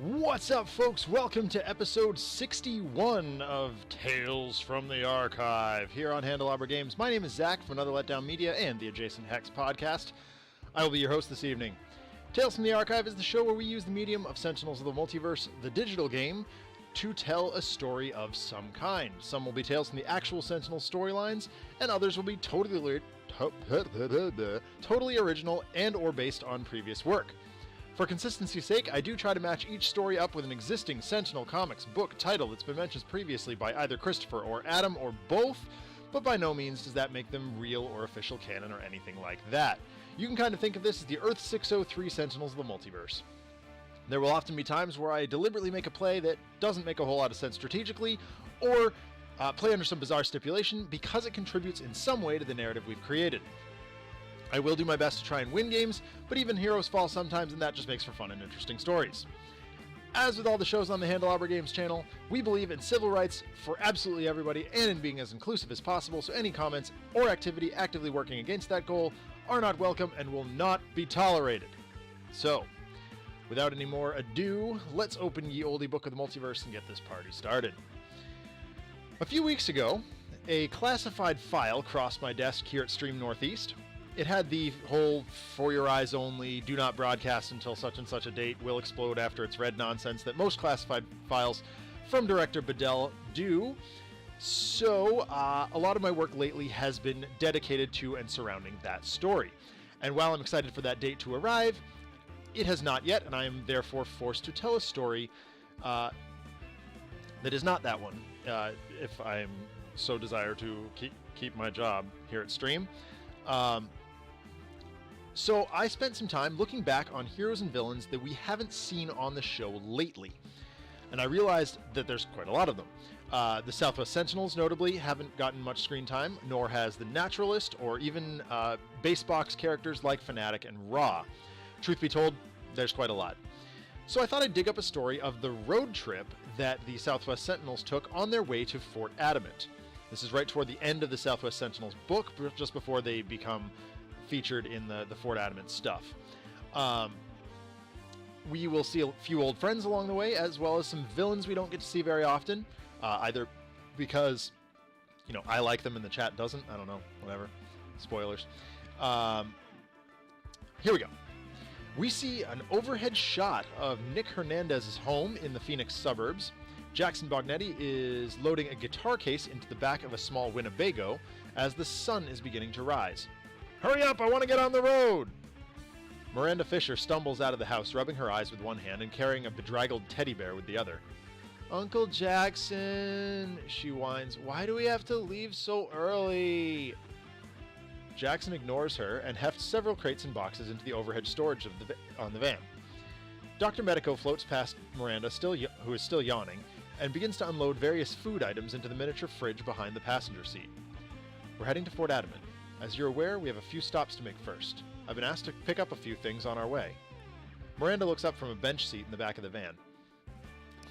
What's up, folks? Welcome to episode 61 of Tales from the Archive here on Handelabra Games. My name is Zach from Another Letdown Media and the Adjacent Hex podcast. I will be your host this evening. Tales from the Archive is the show where we use the medium of Sentinels of the Multiverse, the digital game, to tell a story of some kind. Some will be tales from the actual Sentinel storylines, and others will be totally original and or based on previous work. For consistency's sake, I do try to match each story up with an existing Sentinel Comics book title that's been mentioned previously by either Christopher or Adam or both, but by no means does that make them real or official canon or anything like that. You can kind of think of this as the Earth 603 Sentinels of the Multiverse. There will often be times where I deliberately make a play that doesn't make a whole lot of sense strategically, or play under some bizarre stipulation because it contributes in some way to the narrative we've created. I will do my best to try and win games, but even heroes fall sometimes, and that just makes for fun and interesting stories. As with all the shows on the Handelabra Games channel, we believe in civil rights for absolutely everybody and in being as inclusive as possible, so any comments or activity actively working against that goal are not welcome and will not be tolerated. So, without any more ado, let's open ye olde book of the multiverse and get this party started. A few weeks ago, a classified file crossed my desk here at Stream Northeast. It had the whole for your eyes only, do not broadcast until such and such a date, will explode after it's read nonsense that most classified files from director Bedell do. So, a lot of my work lately has been dedicated to and surrounding that story. And while I'm excited for that date to arrive, it has not yet, and I am therefore forced to tell a story that is not that one, if I am so desire to keep my job here at Stream. So I spent some time looking back on heroes and villains that we haven't seen on the show lately. And I realized that there's quite a lot of them. The Southwest Sentinels, notably, haven't gotten much screen time, nor has the Naturalist, or even base box characters like Fanatic and Raw. Truth be told, there's quite a lot. So I thought I'd dig up a story of the road trip that the Southwest Sentinels took on their way to Fort Adamant. This is right toward the end of the Southwest Sentinels book, just before they become featured in the Fort Adamant stuff. We will see a few old friends along the way, as well as some villains we don't get to see very often, either because, I like them and the chat doesn't. I don't know, whatever. Spoilers. Here we go. We see an overhead shot of Nick Hernandez's home in the Phoenix suburbs. Jackson Bognetti is loading a guitar case into the back of a small Winnebago as the sun is beginning to rise. Hurry up, I want to get on the road! Miranda Fisher stumbles out of the house, rubbing her eyes with one hand and carrying a bedraggled teddy bear with the other. Uncle Jackson, she whines, why do we have to leave so early? Jackson ignores her and hefts several crates and boxes into the overhead storage on the van. Dr. Medico floats past Miranda, who is still yawning, and begins to unload various food items into the miniature fridge behind the passenger seat. We're heading to Fort Adamant. As you're aware, we have a few stops to make first. I've been asked to pick up a few things on our way. Miranda looks up from a bench seat in the back of the van.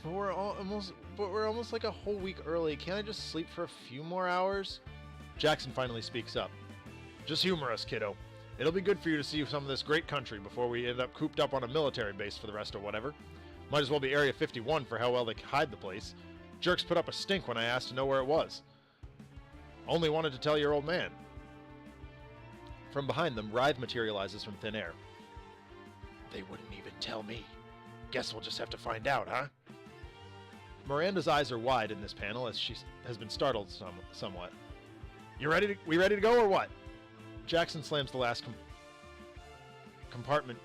But we're almost like a whole week early. Can't I just sleep for a few more hours? Jackson finally speaks up. Just humor us, kiddo. It'll be good for you to see some of this great country before we end up cooped up on a military base for the rest or whatever. Might as well be Area 51 for how well they hide the place. Jerks put up a stink when I asked to know where it was. Only wanted to tell your old man. From behind them, Wraith materializes from thin air. They wouldn't even tell me. Guess we'll just have to find out, huh? Miranda's eyes are wide in this panel as she has been startled somewhat. We ready to go or what? Jackson slams the last compartment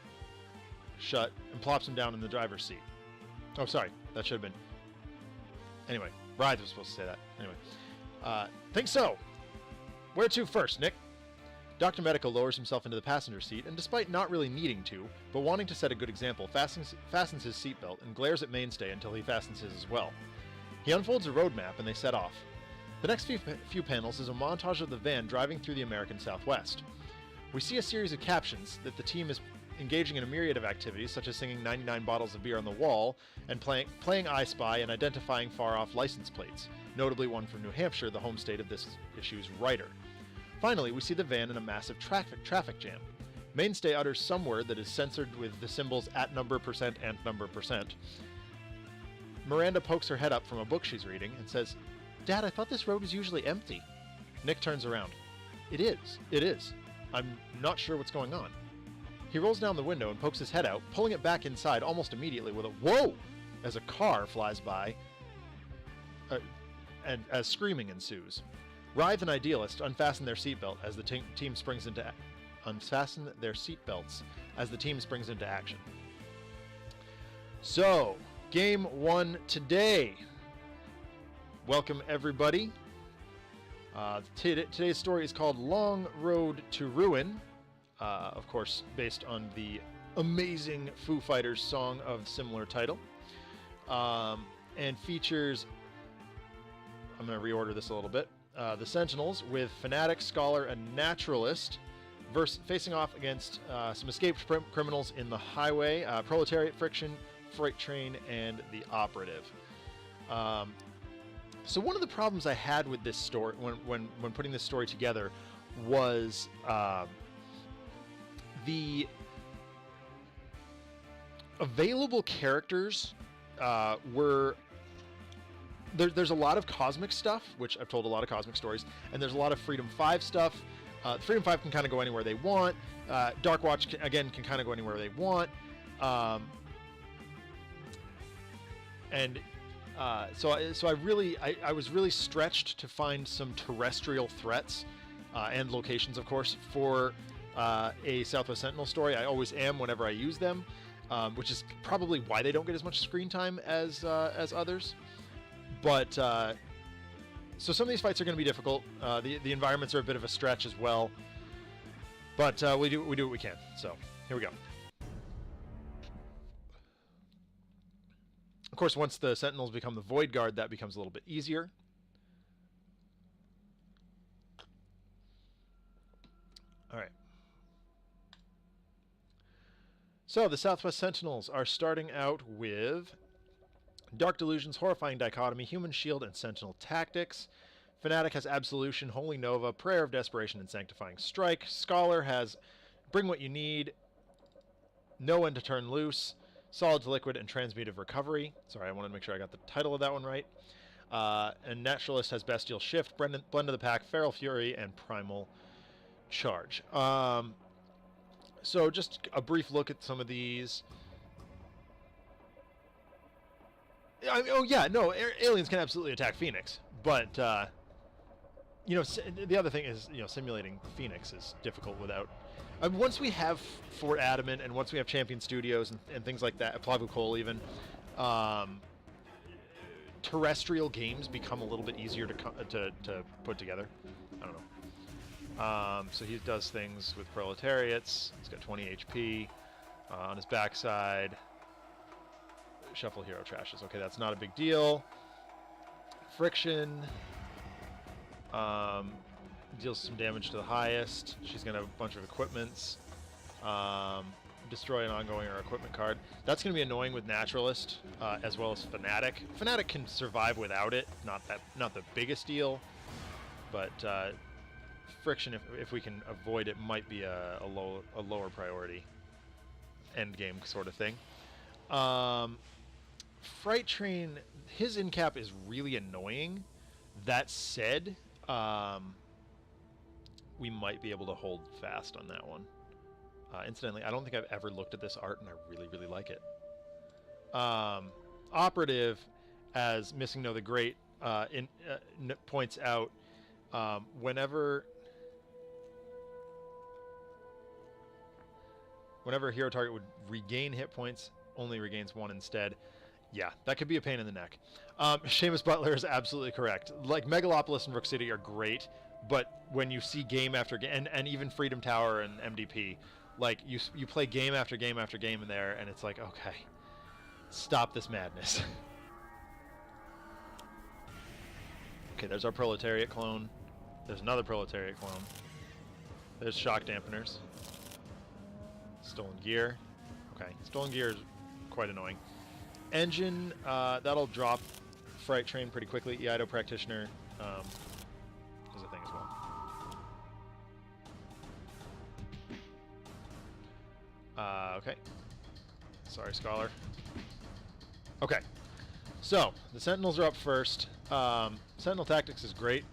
shut and plops him down in the driver's seat. Oh, sorry. That should have been... Anyway, Wraith was supposed to say that. Anyway. Think so. Where to first, Nick? Dr. Medico lowers himself into the passenger seat, and despite not really needing to, but wanting to set a good example, fastens his seatbelt and glares at Mainstay until he fastens his as well. He unfolds a road map, and they set off. The next few panels is a montage of the van driving through the American Southwest. We see a series of captions that the team is engaging in a myriad of activities, such as singing 99 bottles of beer on the wall, and playing I Spy and identifying far-off license plates, notably one from New Hampshire, the home state of this issue's writer. Finally, we see the van in a massive traffic jam. Mainstay utters some word that is censored with the symbols at number percent and number percent. Miranda pokes her head up from a book she's reading and says, "Dad, I thought this road was usually empty." Nick turns around. It is. It is. I'm not sure what's going on." He rolls down the window and pokes his head out, pulling it back inside almost immediately with a "whoa!" as a car flies by and as screaming ensues. Wraith and Idealist unfasten their seatbelt as the team springs into unfasten their seatbelts as the team springs into action. So, game 1 today. Welcome everybody. Today's story is called Long Road to Ruin, of course based on the amazing Foo Fighters song of similar title, and features, I'm going to reorder this a little bit, the Sentinels with Fanatic, Scholar, and Naturalist facing off against some escaped criminals in the highway, Proletariat, Friction, Fright Train, and the Operative. So one of the problems I had with this story when putting this story together was the available characters were... There's a lot of cosmic stuff, which I've told a lot of cosmic stories, and there's a lot of Freedom 5 stuff. Freedom 5 can kind of go anywhere they want. Dark Watch, can kind of go anywhere they want. So I was really stretched to find some terrestrial threats and locations, of course, for a Southwest Sentinel story. I always am whenever I use them, which is probably why they don't get as much screen time as others. But so some of these fights are going to be difficult. The environments are a bit of a stretch as well. But we do what we can. So here we go. Of course, once the Sentinels become the Void Guard, that becomes a little bit easier. All right. So the Southwest Sentinels are starting out with Dark Delusions, Horrifying Dichotomy, Human Shield, and Sentinel Tactics. Fanatic has Absolution, Holy Nova, Prayer of Desperation, and Sanctifying Strike. Scholar has Bring What You Need, Know When to Turn Loose, Solid to Liquid, and Transmutive Recovery. Sorry, I wanted to make sure I got the title of that one right. And Naturalist has Bestial Shift, Blend of the Pack, Feral Fury, and Primal Charge. So just a brief look at some of these. Aliens can absolutely attack Phoenix, but the other thing is, simulating Phoenix is difficult without. Once we have Fort Adamant and once we have Champion Studios and things like that, Plagu Cole even, terrestrial games become a little bit easier to put together. I don't know. So he does things with Proletariats. He's got 20 HP on his backside. Shuffle Hero Trashes. Okay, that's not a big deal. Friction deals some damage to the highest. She's going to have a bunch of equipments. Destroy an ongoing or equipment card. That's going to be annoying with Naturalist, as well as Fanatic. Fanatic can survive without it. Not the biggest deal, but Friction, if we can avoid it, might be a lower priority end game sort of thing. Fright Train, his in cap is really annoying. That said, we might be able to hold fast on that one. Incidentally, I don't think I've ever looked at this art, and I really, really like it. Operative, as Missing No the Great points out, whenever a hero target would regain hit points, only regains 1 instead. Yeah, that could be a pain in the neck. Seamus Butler is absolutely correct. Like, Megalopolis and Rook City are great, but when you see game after game, and even Freedom Tower and MDP, like, you play game after game after game in there, and it's like, okay, stop this madness. Okay, there's our Proletariat clone. There's another Proletariat clone. There's Shock Dampeners. Stolen Gear. Okay, Stolen Gear is quite annoying. Engine, that'll drop Fright Train pretty quickly. Eido Practitioner is a thing as well. Okay. Sorry, Scholar. Okay. So, the Sentinels are up first. Sentinel Tactics is great.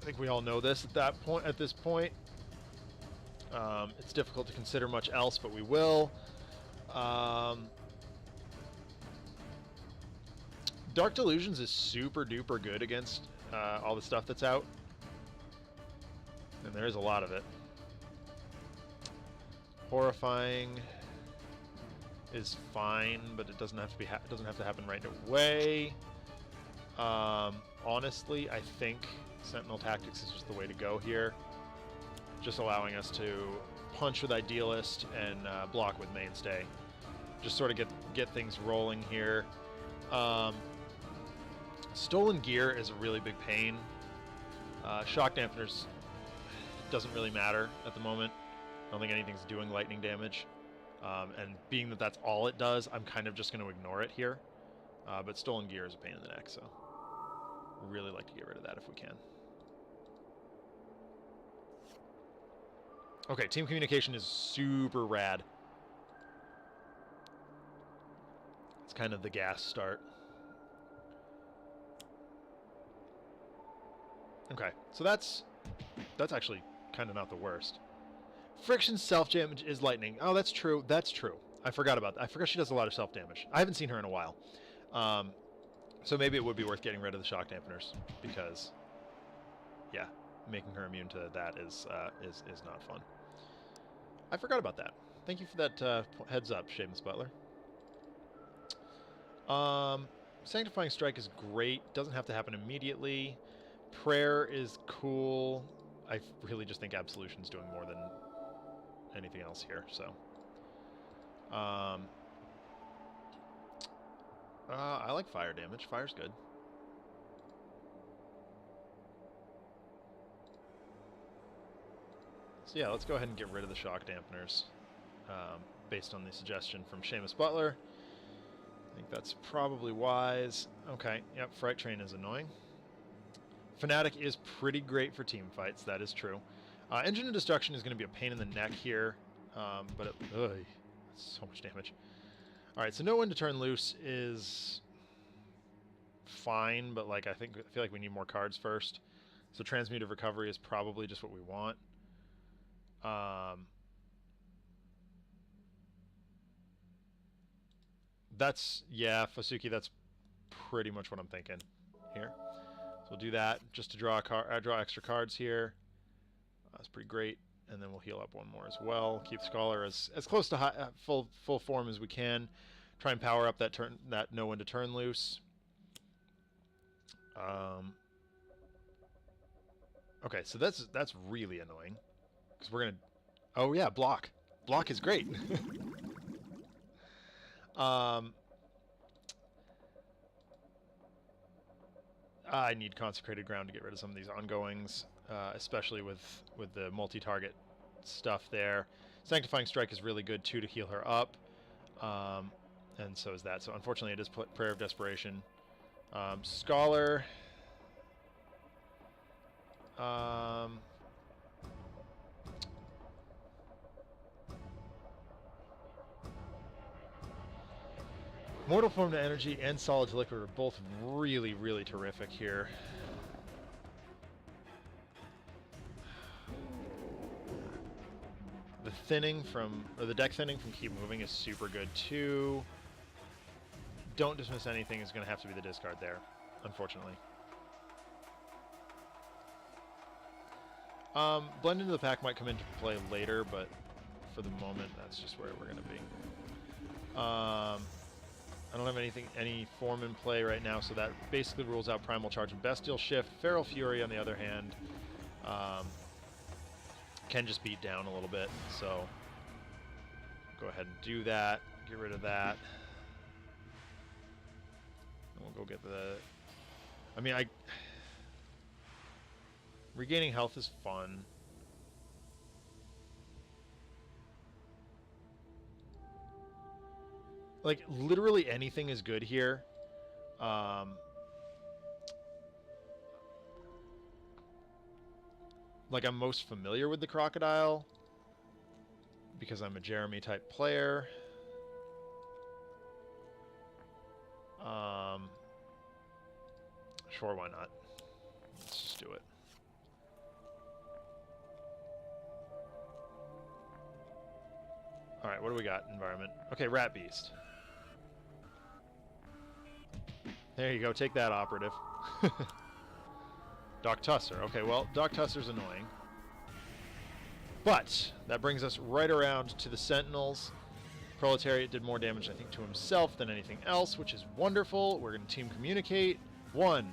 I think we all know this at this point. It's difficult to consider much else, but we will. Dark Delusions is super duper good against all the stuff that's out. And there is a lot of it. Horrifying is fine, but it doesn't have to be doesn't have to happen right away. Honestly, I think Sentinel Tactics is just the way to go here. Just allowing us to punch with Idealist and block with Mainstay. Just sort of get things rolling here. Stolen Gear is a really big pain. Shock Dampeners doesn't really matter at the moment. I don't think anything's doing lightning damage. And being that that's all it does, I'm kind of just going to ignore it here. But Stolen Gear is a pain in the neck, so really like to get rid of that if we can. Okay, team communication is super rad. It's kind of the gas start. Okay, so that's actually kind of not the worst. Friction self-damage is lightning. Oh, that's true. That's true. I forgot about that. I forgot she does a lot of self-damage. I haven't seen her in a while. So maybe it would be worth getting rid of the shock dampeners because, yeah, making her immune to that is not fun. I forgot about that. Thank you for that heads up, Seamus Butler. Sanctifying Strike is great. Doesn't have to happen immediately. Prayer is cool. I really just think Absolution's doing more than anything else here, so. I like fire damage. Fire's good. So yeah, let's go ahead and get rid of the shock dampeners, based on the suggestion from Seamus Butler. I think that's probably wise. Okay, yep, Fright Train is annoying. Fanatic is pretty great for team fights, that is true. Engine of Destruction is going to be a pain in the neck here, but so much damage. Alright, so Know When to Turn Loose is fine, but like I feel like we need more cards first. So Transmutive Recovery is probably just what we want. Yeah, Fosuki, that's pretty much what I'm thinking here. So we'll do that just to draw draw extra cards here. That's pretty great. And then we'll heal up one more as well. Keep Scholar as close to full form as we can. Try and power up that Know When to Turn Loose. Okay, so that's really annoying because we're gonna. Oh yeah, block. Block is great. I need Consecrated Ground to get rid of some of these ongoings, especially with the multi-target stuff there. Sanctifying Strike is really good too to heal her up, and so is that. So unfortunately, it is Prayer of Desperation. Scholar. Mortal Form to Energy and Solid to Liquid are both really, really terrific here. The deck thinning from Keep Moving is super good too. Don't Dismiss Anything is going to have to be the discard there, unfortunately. Blend Into the Pack might come into play later, but for the moment, that's just where we're going to be. I don't have any form in play right now, so that basically rules out Primal Charge and Bestial Shift. Feral Fury, on the other hand, can just beat down a little bit, so go ahead and do that. Get rid of that. And we'll go get the... I mean, regaining health is fun. Like, literally anything is good here. Like, I'm most familiar with the Crocodile because I'm a Jeremy type player. Sure, why not? Let's just do it. Alright, what do we got? Environment. Okay, Rat Beast. There you go, take that, Operative. Doc Tusser. Okay, well, Doc Tusser's annoying. But that brings us right around to the Sentinels. Proletariat did more damage, I think, to himself than anything else, which is wonderful. We're going to team communicate. 1,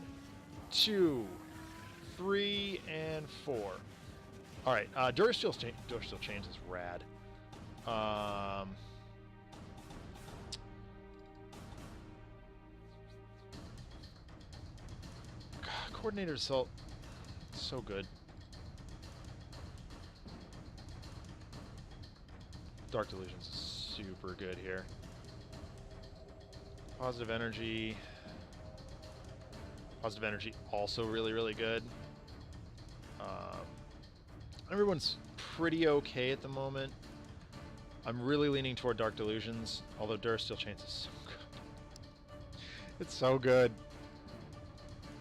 2, 3, and 4. All right, Durasteel Chains is rad. Coordinator Assault, so good. Dark Delusions is super good here. Positive Energy. Positive Energy also really, really good. Everyone's pretty okay at the moment. I'm really leaning toward Dark Delusions, although Durasteel Chains is so good. It's so good.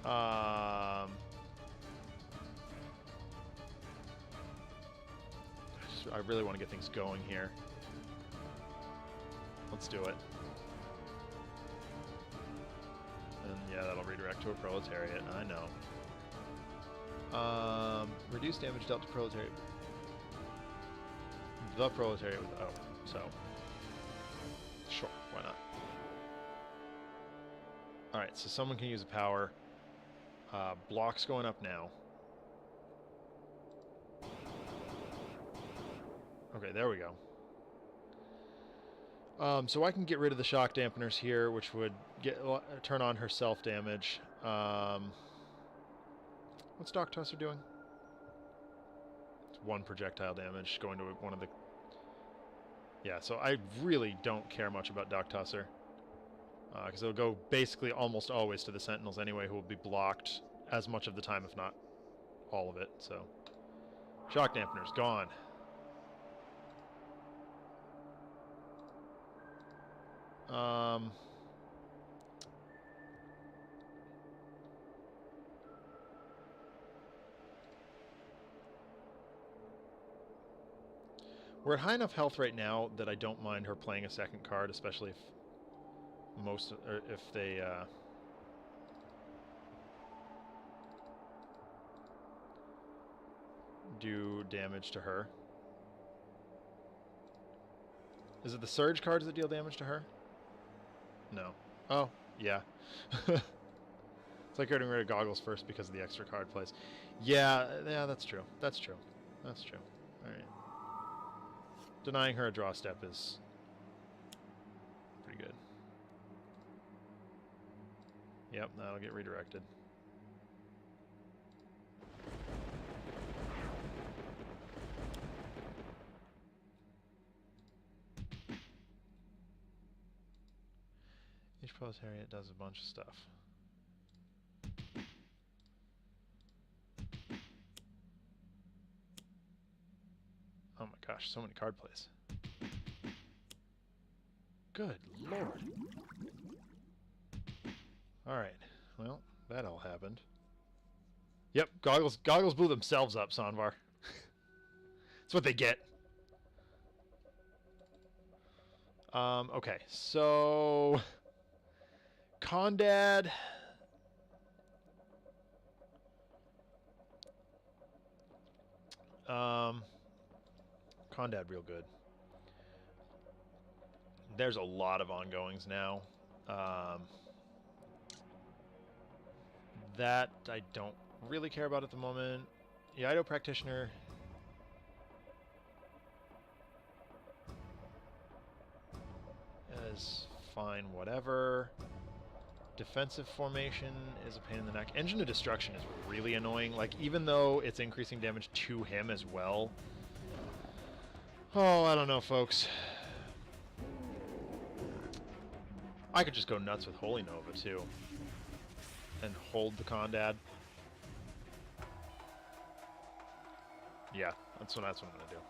I really want to get things going here. Let's do it. And yeah, that'll redirect to a Proletariat, I know. Reduce damage dealt to Proletariat. The Proletariat with O, so sure, why not? Alright, so someone can use a power. Block's going up now. Okay, there we go. So I can get rid of the shock dampeners here, which would turn on her self-damage. What's Doc Tusser doing? It's 1 projectile damage going to one of the... Yeah, so I really don't care much about Doc Tusser. Because it'll go basically almost always to the Sentinels anyway, who will be blocked as much of the time, if not all of it, so... Shock dampeners, gone. We're at high enough health right now that I don't mind her playing a second card, especially if if they do damage to her. Is it the surge cards that deal damage to her? No. Oh, yeah. It's like getting rid of Goggles first because of the extra card plays. Yeah, that's true. That's true. That's true. Alright. Denying her a draw step is pretty good. Yep, that'll get redirected. Each Proletariat does a bunch of stuff. Oh my gosh, so many card plays. Good lord. Alright, well, that all happened. Yep, Goggles blew themselves up, Sanvar. That's what they get. Okay, so... Condad... Condad real good. There's a lot of ongoings now. That I don't really care about at the moment. Yaido Practitioner. Is fine, whatever. Defensive formation is a pain in the neck. Engine of Destruction is really annoying. Like, even though it's increasing damage to him as well. Oh, I don't know, folks. I could just go nuts with Holy Nova, too. And hold the Condad. Yeah, that's what I'm going to do.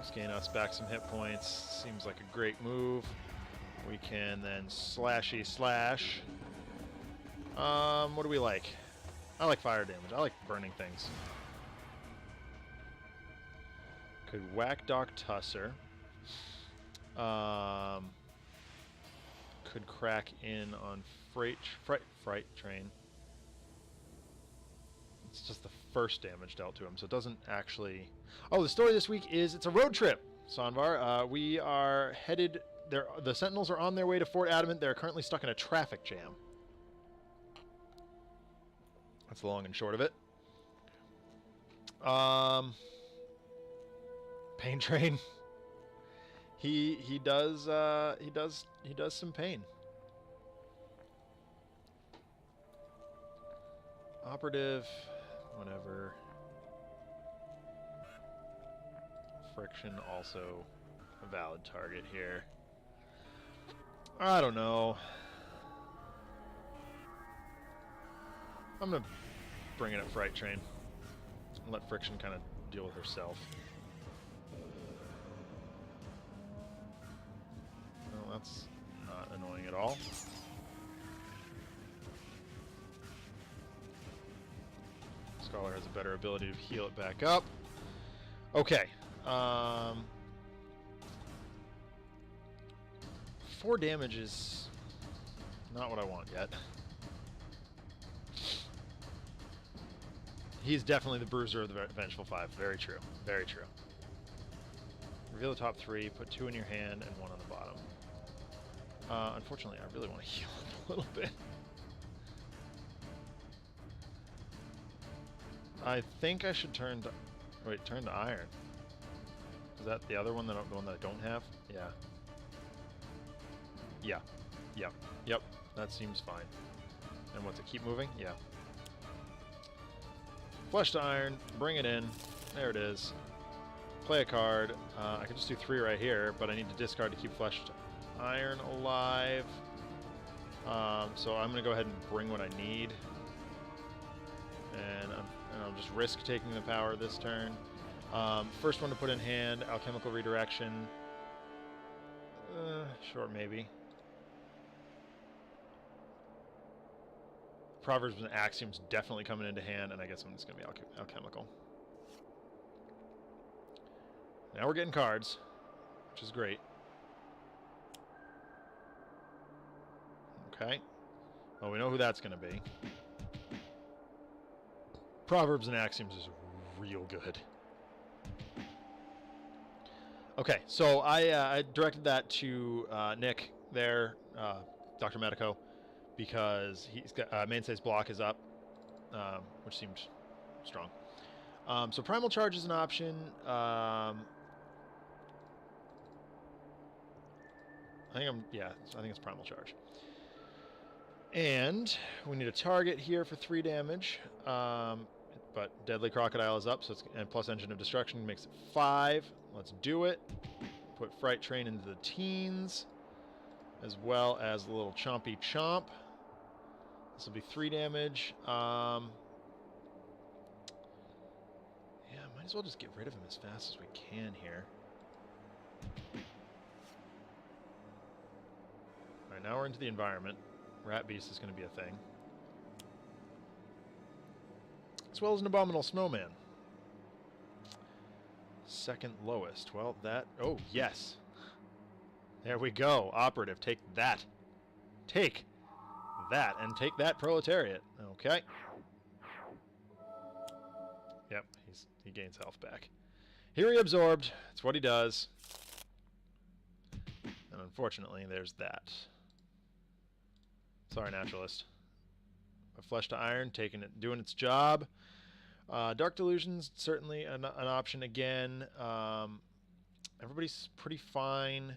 Just gain us back some hit points. Seems like a great move. We can then slashy slash. What do we like? I like fire damage. I like burning things. Could whack Doc Tusser. Could crack in on Fright Train. It's just the first damage dealt to him, so it doesn't actually... Oh, the story this week is it's a road trip, Sanvar. We are headed... The Sentinels are on their way to Fort Adamant. They're currently stuck in a traffic jam. That's the long and short of it. Pain Train. He does some pain. Operative, whatever. Friction also a valid target here. I don't know. I'm gonna bring it at Fright Train and let Friction kind of deal with herself. Well, that's not annoying at all. Scholar has a better ability to heal it back up. Okay. 4 damage is not what I want yet. He's definitely the bruiser of the Vengeful 5. Very true. Very true. Reveal the top 3, put 2 in your hand and 1 on the bottom. Unfortunately, I really want to heal him a little bit. I think I should turn to... Wait, turn to Iron. Is that the other one, the one that I don't have? Yeah. Yeah. Yep. Yep. That seems fine. And what's it, keep moving? Yeah. Flesh to Iron, bring it in. There it is. Play a card. I can just do 3 right here, but I need to discard to keep Flesh to Iron alive. So I'm going to go ahead and bring what I need. And I'll just risk taking the power this turn. First one to put in hand, Alchemical Redirection. Sure, maybe. Proverbs and Axioms definitely coming into hand, and I guess I'm just going to be Alchemical. Now we're getting cards, which is great. Okay. Well, we know who that's going to be. Proverbs and Axioms is real good. Okay, so I directed that to Nick there, Dr. Medico, because he's got Mainstay's block is up, which seemed strong. So Primal Charge is an option. I think it's Primal Charge. And we need a target here for 3 damage. But Deadly Crocodile is up, so it's, and plus Engine of Destruction makes it 5. Let's do it. Put Fright Train into the teens, as well as a little Chompy Chomp. This will be 3 damage. Yeah, might as well just get rid of him as fast as we can here. Alright, now we're into the environment. Rat Beast is going to be a thing. As well as an Abominable Snowman. Second lowest. Well, that... Oh, yes. There we go. Operative, take that. Take that. And take that, Proletariat. Okay. Yep, he gains health back. Here he absorbed. That's what he does. And unfortunately, there's that. Sorry, Naturalist. A Flesh to Iron, doing its job. Dark Delusion's certainly an option again. Everybody's pretty fine.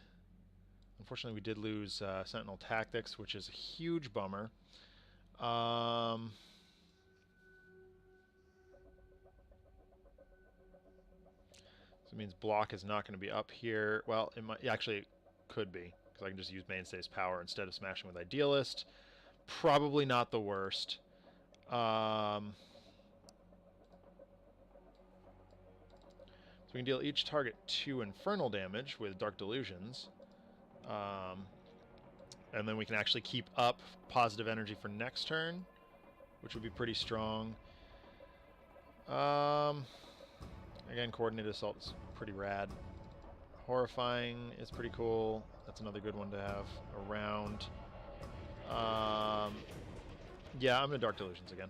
Unfortunately, we did lose Sentinel Tactics, which is a huge bummer. So it means block is not going to be up here. Well, it might actually it could be, because I can just use Mainstay's power instead of smashing with Idealist. Probably not the worst. So we can deal each target 2 infernal damage with Dark Delusions. And then we can actually keep up positive energy for next turn, which would be pretty strong. Again, Coordinated Assault is pretty rad. Horrifying is pretty cool. That's another good one to have around. Yeah, I'm going to Dark Delusions again.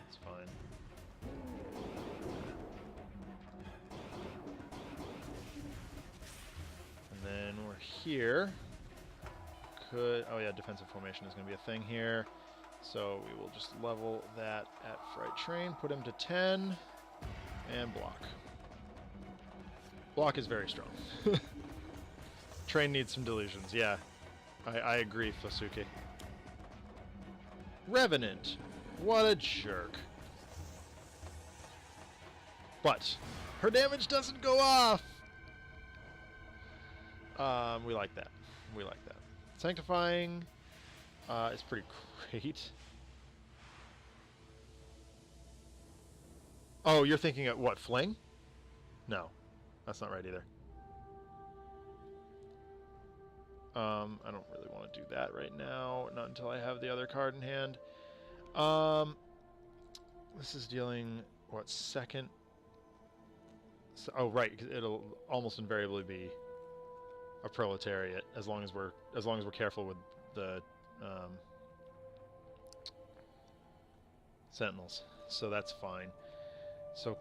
It's fine. And then we're here. Oh yeah, defensive formation is going to be a thing here. So we will just level that at Fright Train, put him to 10, and block. Block is very strong. Train needs some delusions, yeah. I agree, Fosuke. Revenant. What a jerk. But her damage doesn't go off! We like that. We like that. Sanctifying is pretty great. Oh, you're thinking of what, Fling? No, that's not right either. I don't really want to do that right now, not until I have the other card in hand. This is dealing, what, second? So, oh, right, it'll almost invariably be a Proletariat as long as we're careful with the Sentinels. So that's fine. So,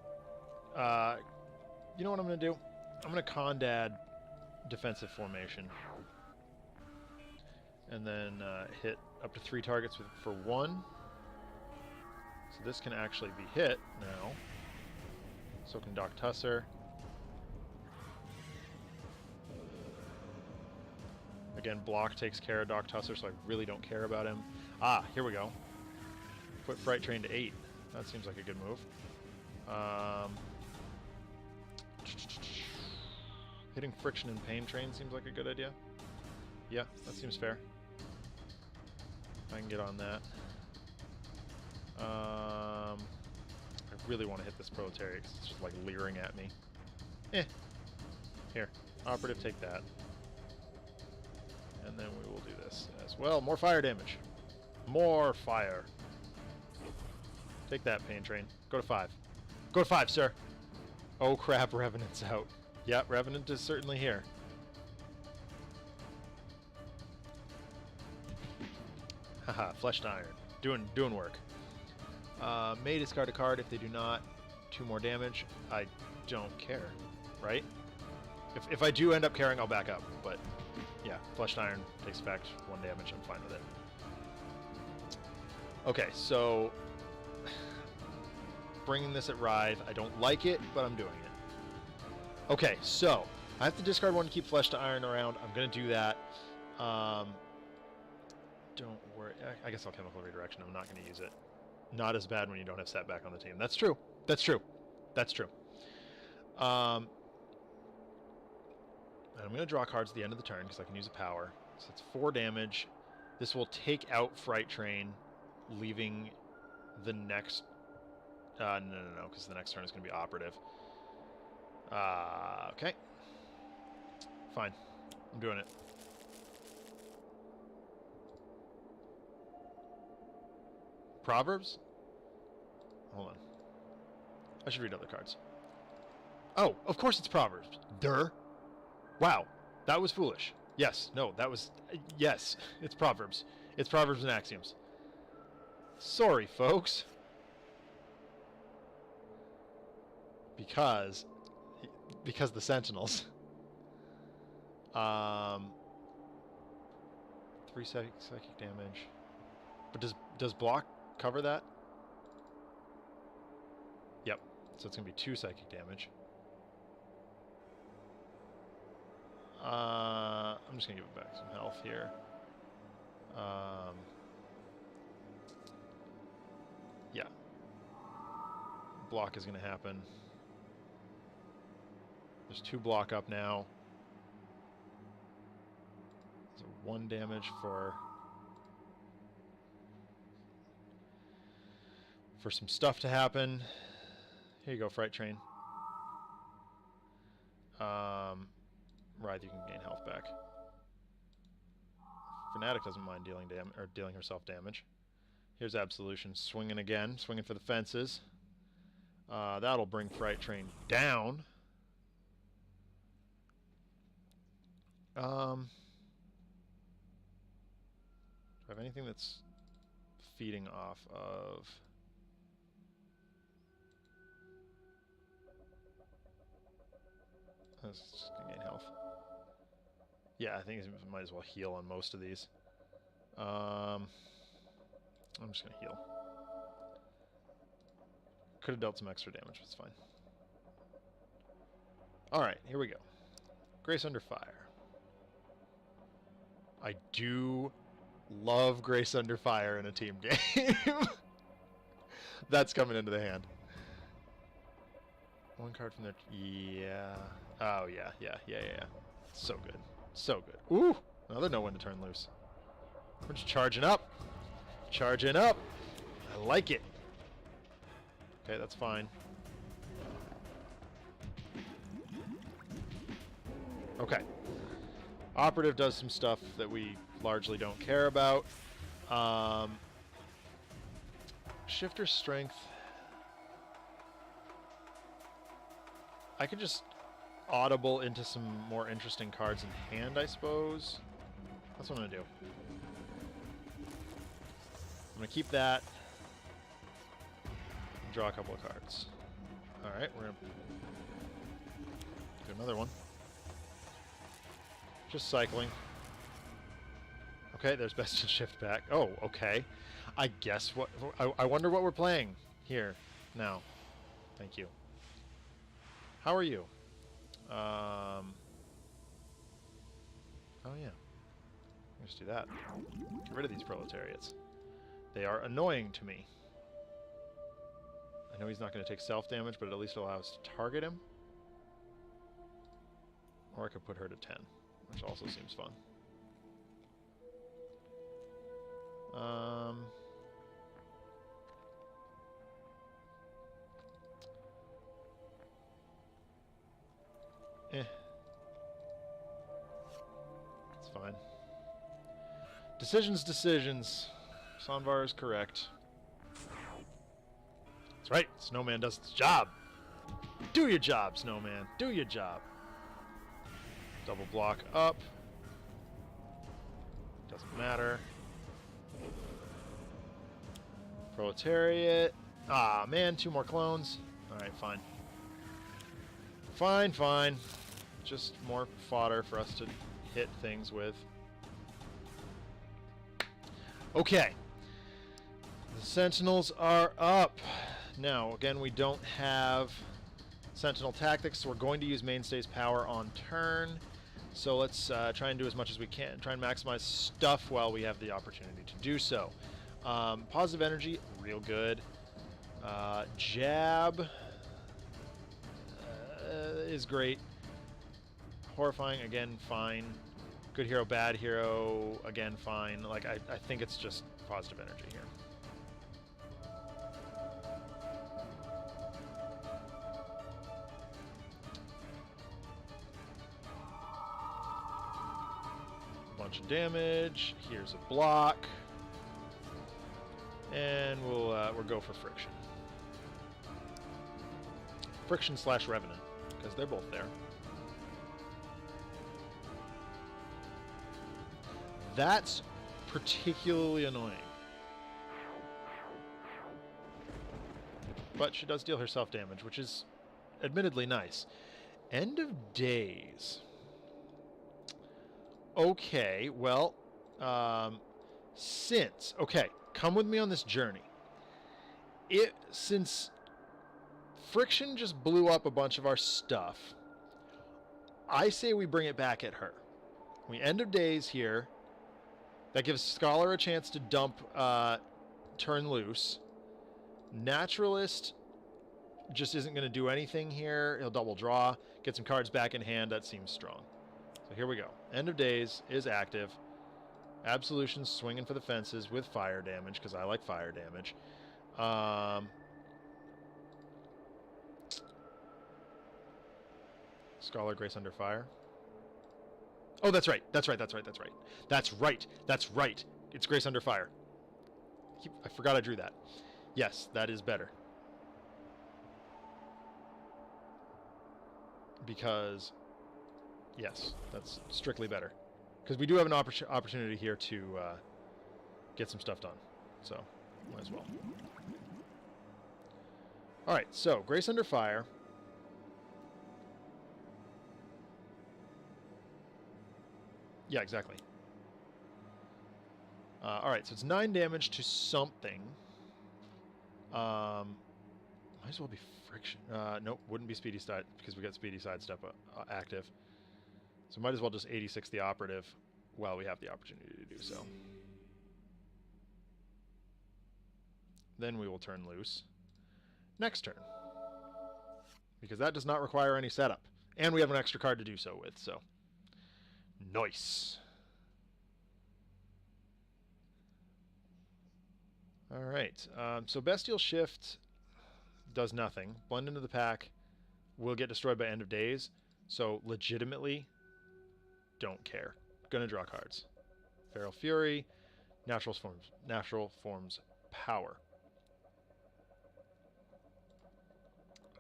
you know what I'm going to do? I'm going to Condad defensive formation. And then hit up to 3 targets for 1. So this can actually be hit now. So can Doc Tusser. Again, block takes care of Doc Tusser, so I really don't care about him. Ah, here we go. Put Fright Train to 8. That seems like a good move. Hitting Friction and Pain Train seems like a good idea. Yeah, that seems fair. I can get on that. I really want to hit this Proletariat because it's just like leering at me. Here, Operative, take that. And then we will do this as well. More fire damage. More fire. Take that, Pain Train. Go to 5. Go to 5, sir. Oh crap, Revenant's out. Yep, Revenant is certainly here. Haha, Fleshed Iron. Doing work. May discard a card if they do not. 2 more damage. I don't care, right? If I do end up caring, I'll back up. But yeah, Fleshed Iron takes effect. 1 damage. I'm fine with it. Okay, so bringing this at Wraith. I don't like it, but I'm doing it. Okay, so I have to discard 1 to keep Fleshed Iron around. I'm going to do that. Don't worry. I guess I'll Chemical Redirection. I'm not going to use it. Not as bad when you don't have setback on the team. That's true. That's true. That's true. And I'm going to draw cards at the end of the turn because I can use a power. So it's 4 damage. This will take out Fright Train, leaving the next... no, because the next turn is going to be Operative. Okay. Fine. I'm doing it. Proverbs? Hold on. I should read other cards. Oh, of course it's Proverbs. Durr. Wow. That was foolish. Yes. No, that was... yes. It's Proverbs. It's Proverbs and Axioms. Sorry, folks. Because the Sentinels. 3 psychic damage. But does block cover that? Yep. So it's going to be 2 psychic damage. I'm just going to give it back some health here. Yeah. Block is going to happen. There's 2 block up now. So 1 damage for some stuff to happen. Here you go, Fright Train. Wraith, you can gain health back. Fanatic doesn't mind dealing herself damage. Here's Absolution, swinging again, swinging for the fences. That'll bring Fright Train down. Do I have anything that's feeding off of... That's just gonna gain health. Yeah, I think I might as well heal on most of these. I'm just gonna heal. Could have dealt some extra damage, but it's fine. Alright, here we go. Grace Under Fire. I do love Grace Under Fire in a team game. That's coming into the hand. One card from there. Yeah. Oh, yeah. So good. So good. Ooh! Another know when to turn loose. We're just charging up. Charging up. I like it. Okay, that's fine. Okay. Operative does some stuff that we largely don't care about. Shifter Strength. I could just audible into some more interesting cards in hand, I suppose. That's what I'm going to do. I'm going to keep that. Draw a couple of cards. Alright, we're going to do another one. Just cycling. Okay, there's Best in Shift back. Oh, okay. I guess what... I wonder what we're playing here now. Thank you. How are you? Oh, yeah. Let's do that. Get rid of these proletariats. They are annoying to me. I know he's not going to take self-damage, but at least it'll allow us to target him. Or I could put her to 10, which also seems fun. It's fine. Decisions. Sonvar is correct. That's right. Snowman does its job. Do your job, Snowman. Do your job. Double block up. Doesn't matter. Proletariat. Ah, man. 2 more clones. Alright, fine. Fine. Just more fodder for us to hit things with. Okay. The Sentinels are up. Now, again, we don't have Sentinel Tactics, so we're going to use Mainstay's power on turn. So let's try and do as much as we can. Try and maximize stuff while we have the opportunity to do so. Positive Energy, real good. Jab is great. Horrifying, again, fine. Good hero, bad hero, again, fine. Like, I think it's just positive energy here. Bunch of damage. Here's a block. And we'll go for friction. Friction / Revenant, because they're both there. That's particularly annoying. But she does deal herself damage, which is admittedly nice. End of Days. Okay, well, okay, come with me on this journey. Since Friction just blew up a bunch of our stuff, I say we bring it back at her. We End of Days here. That gives Scholar a chance to dump Turn Loose. Naturalist just isn't going to do anything here. He'll double draw, get some cards back in hand. That seems strong. So here we go. End of Days is active. Absolution's swinging for the fences with fire damage, because I like fire damage. Scholar Grace Under Fire. Oh, that's right. That's right. That's right. That's right. That's right. That's right. It's Grace Under Fire. I forgot I drew that. Yes, that is better. Because, yes, that's strictly better. Because we do have an opportunity here to get some stuff done. So, might as well. Alright, so, Grace Under Fire. Yeah, exactly. Alright, so it's 9 damage to something. Might as well be friction. Nope, wouldn't be speedy side because we got speedy sidestep active. So might as well just 86 the operative while we have the opportunity to do so. Then we will turn loose. Next turn. Because that does not require any setup. And we have an extra card to do so with, so. Nice. Alright, so Bestial Shift does nothing. Blend into the pack will get destroyed by end of days. So legitimately, don't care. Gonna draw cards. Feral Fury, Natural Forms Power.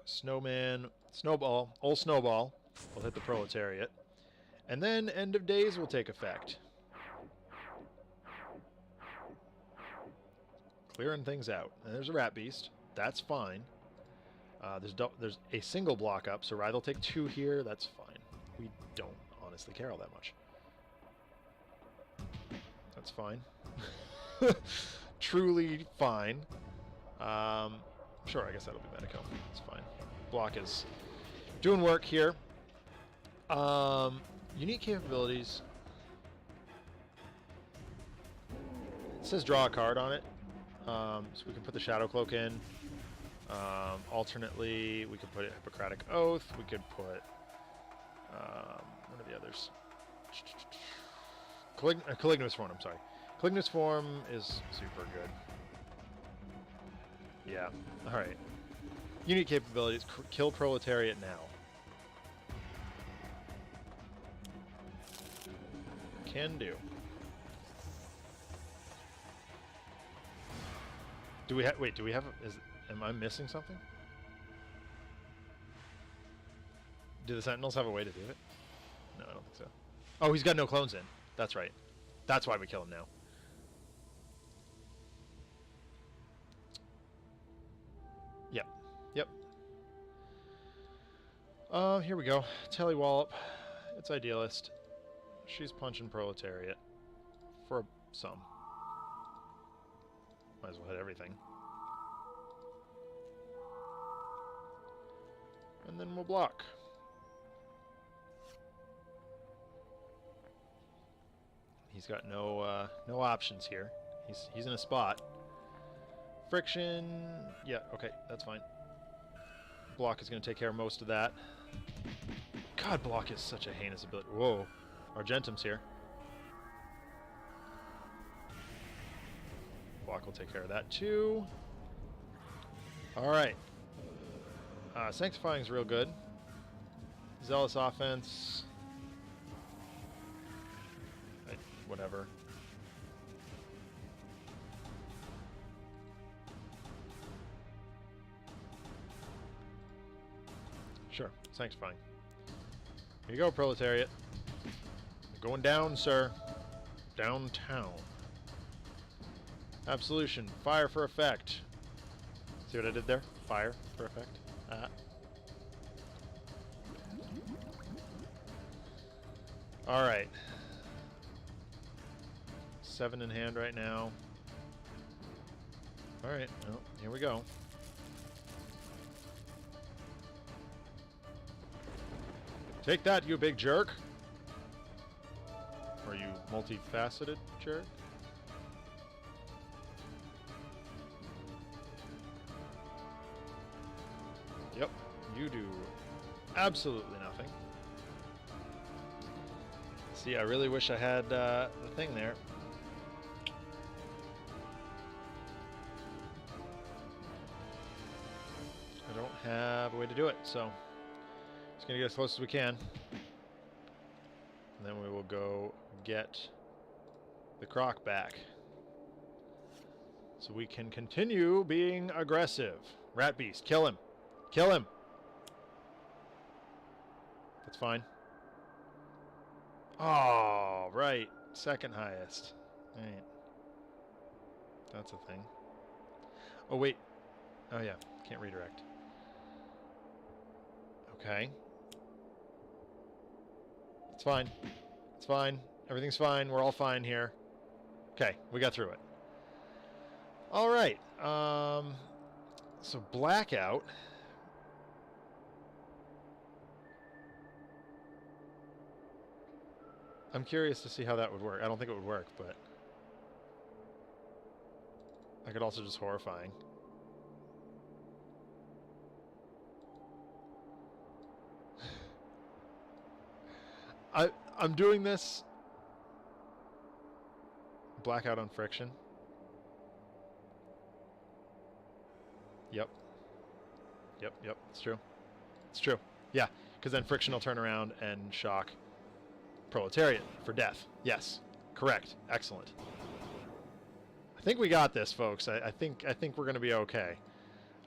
Snowman, Snowball, old Snowball will hit the Proletariat. And then end of days will take effect. Clearing things out. And there's a Rat Beast. That's fine. There's a single block up, so Wraith will take 2 here. That's fine. We don't honestly care all that much. That's fine. Truly fine. Sure, I guess that'll be Medico. It's fine. Block is doing work here. Unique capabilities. It says draw a card on it. So we can put the Shadow Cloak in. Alternately, we could put it Hippocratic Oath. We could put one of the others. Calignos Form, I'm sorry. Calignos Form is super good. Yeah, alright. Unique capabilities. Kill Proletariat now. Can do. Do we have... Wait, do we have... Am I missing something? Do the Sentinels have a way to do it? No, I don't think so. Oh, he's got no clones in. That's right. That's why we kill him now. Yep. Yep. Here we go. Telly Wallop. It's Idealist. She's punching Proletariat. For some. Might as well hit everything. And then we'll block. He's got no options here. He's in a spot. Friction. Yeah, okay, that's fine. Block is going to take care of most of that. God, block is such a heinous ability. Whoa. Argentum's here. Block will take care of that too. Alright. Sanctifying's real good. Zealous offense. Whatever. Sure, sanctifying. Here you go, Proletariat. You're going down, sir. Downtown. Absolution. Fire for effect. See what I did there? Fire for effect. Alright. 7 in hand right now. Alright, well, here we go. Take that, you big jerk! Or you multifaceted jerk? Yep, you do absolutely nothing. See, I really wish I had the thing there. I don't have a way to do it, so Just gonna get as close as we can. And then we will go get the croc back. So we can continue being aggressive. Rat beast, kill him. Kill him. That's fine. Oh, right. Second highest. Right. That's a thing. Oh, wait. Oh, yeah. Can't redirect. Okay. It's fine. It's fine. Everything's fine. We're all fine here. Okay. We got through it. All right. So Blackout. I'm curious to see how that would work. I don't think it would work, but I could also just horrifying. I'm doing this. Blackout on friction. Yep. Yep, it's true. It's true. Yeah, because then friction will turn around and shock Proletariat for death. Yes, correct. Excellent. I think we got this, folks. I think we're going to be okay.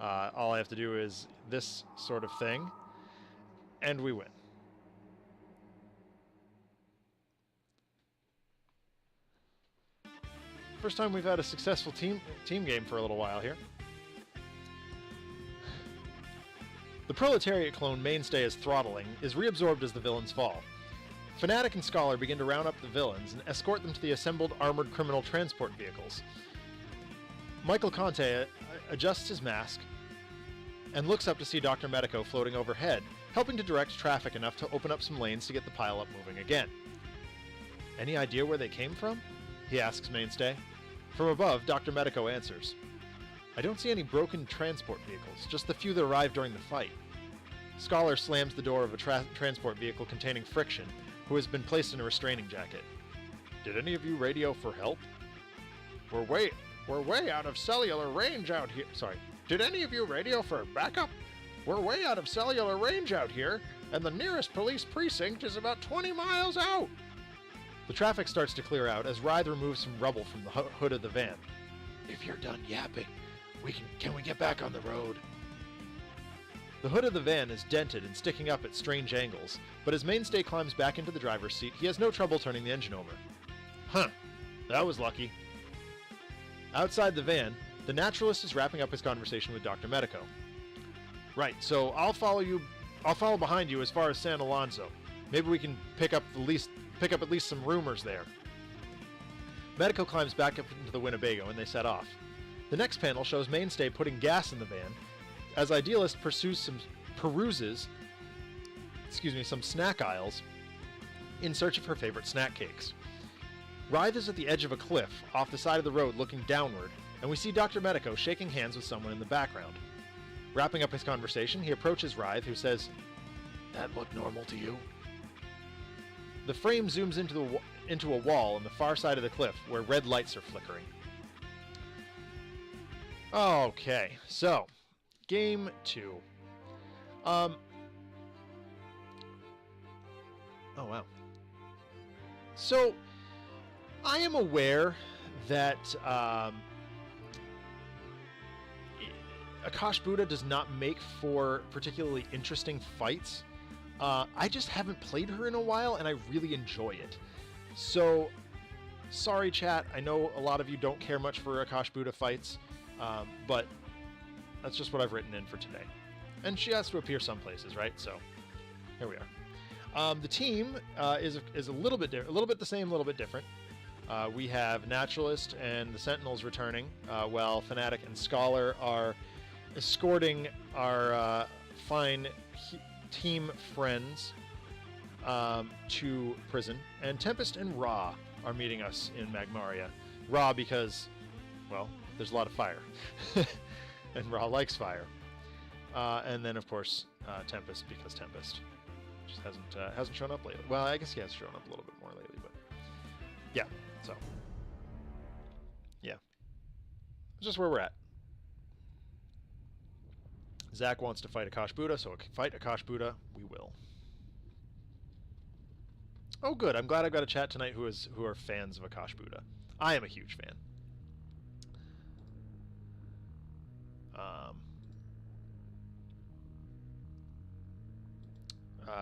All I have to do is this sort of thing, and we win. First time we've had a successful team game for a little while here. The Proletariat clone Mainstay as Throttling is reabsorbed as the villains fall. Fanatic and Scholar begin to round up the villains and escort them to the assembled armored criminal transport vehicles. Michael Conte adjusts his mask and looks up to see Dr. Medico floating overhead, helping to direct traffic enough to open up some lanes to get the pileup moving again. Any idea where they came from? He asks Mainstay. From above, Dr. Medico answers. I don't see any broken transport vehicles, just the few that arrived during the fight. Scholar slams the door of a transport vehicle containing Friction, who has been placed in a restraining jacket. Did any of you radio for help? We're way out of cellular range out here. Sorry. Did any of you radio for backup? We're way out of cellular range out here, and the nearest police precinct is about 20 miles out. The traffic starts to clear out as Wraith removes some rubble from the hood of the van. If you're done yapping, can we get back on the road? The hood of the van is dented and sticking up at strange angles, but as Mainstay climbs back into the driver's seat, he has no trouble turning the engine over. Huh, that was lucky. Outside the van, the Naturalist is wrapping up his conversation with Dr. Medico. Right, so I'll follow behind you as far as San Alonso. Maybe we can pick up at least some rumors there. Medico climbs back up into the Winnebago and they set off. The next panel shows Mainstay putting gas in the van as Idealist peruses some snack aisles in search of her favorite snack cakes. Wraith is at the edge of a cliff off the side of the road looking downward, and we see Dr. Medico shaking hands with someone in the background. Wrapping up his conversation, he approaches Wraith, who says, "That look normal to you?" The frame zooms into a wall on the far side of the cliff where red lights are flickering. Okay, so game 2. Oh wow. So I am aware that Akash'Bhuta does not make for particularly interesting fights. I just haven't played her in a while, and I really enjoy it. So, sorry, chat. I know a lot of you don't care much for Akash'Bhuta fights, but that's just what I've written in for today. And she has to appear some places, right? So, here we are. The team is a little bit the same, a little bit different. We have Naturalist and the Sentinels returning, while Fanatic and Scholar are escorting our fine team friends to prison, and Tempest and Ra are meeting us in Magmaria. Ra because, well, there's a lot of fire, and Ra likes fire. And then, of course, Tempest because Tempest just hasn't shown up lately. Well, I guess he has shown up a little bit more lately, but yeah. So yeah, it's just where we're at. Zach wants to fight Akash'Bhuta, so fight Akash'Bhuta we will. Oh, good. I'm glad I've got a chat tonight who are fans of Akash'Bhuta. I am a huge fan.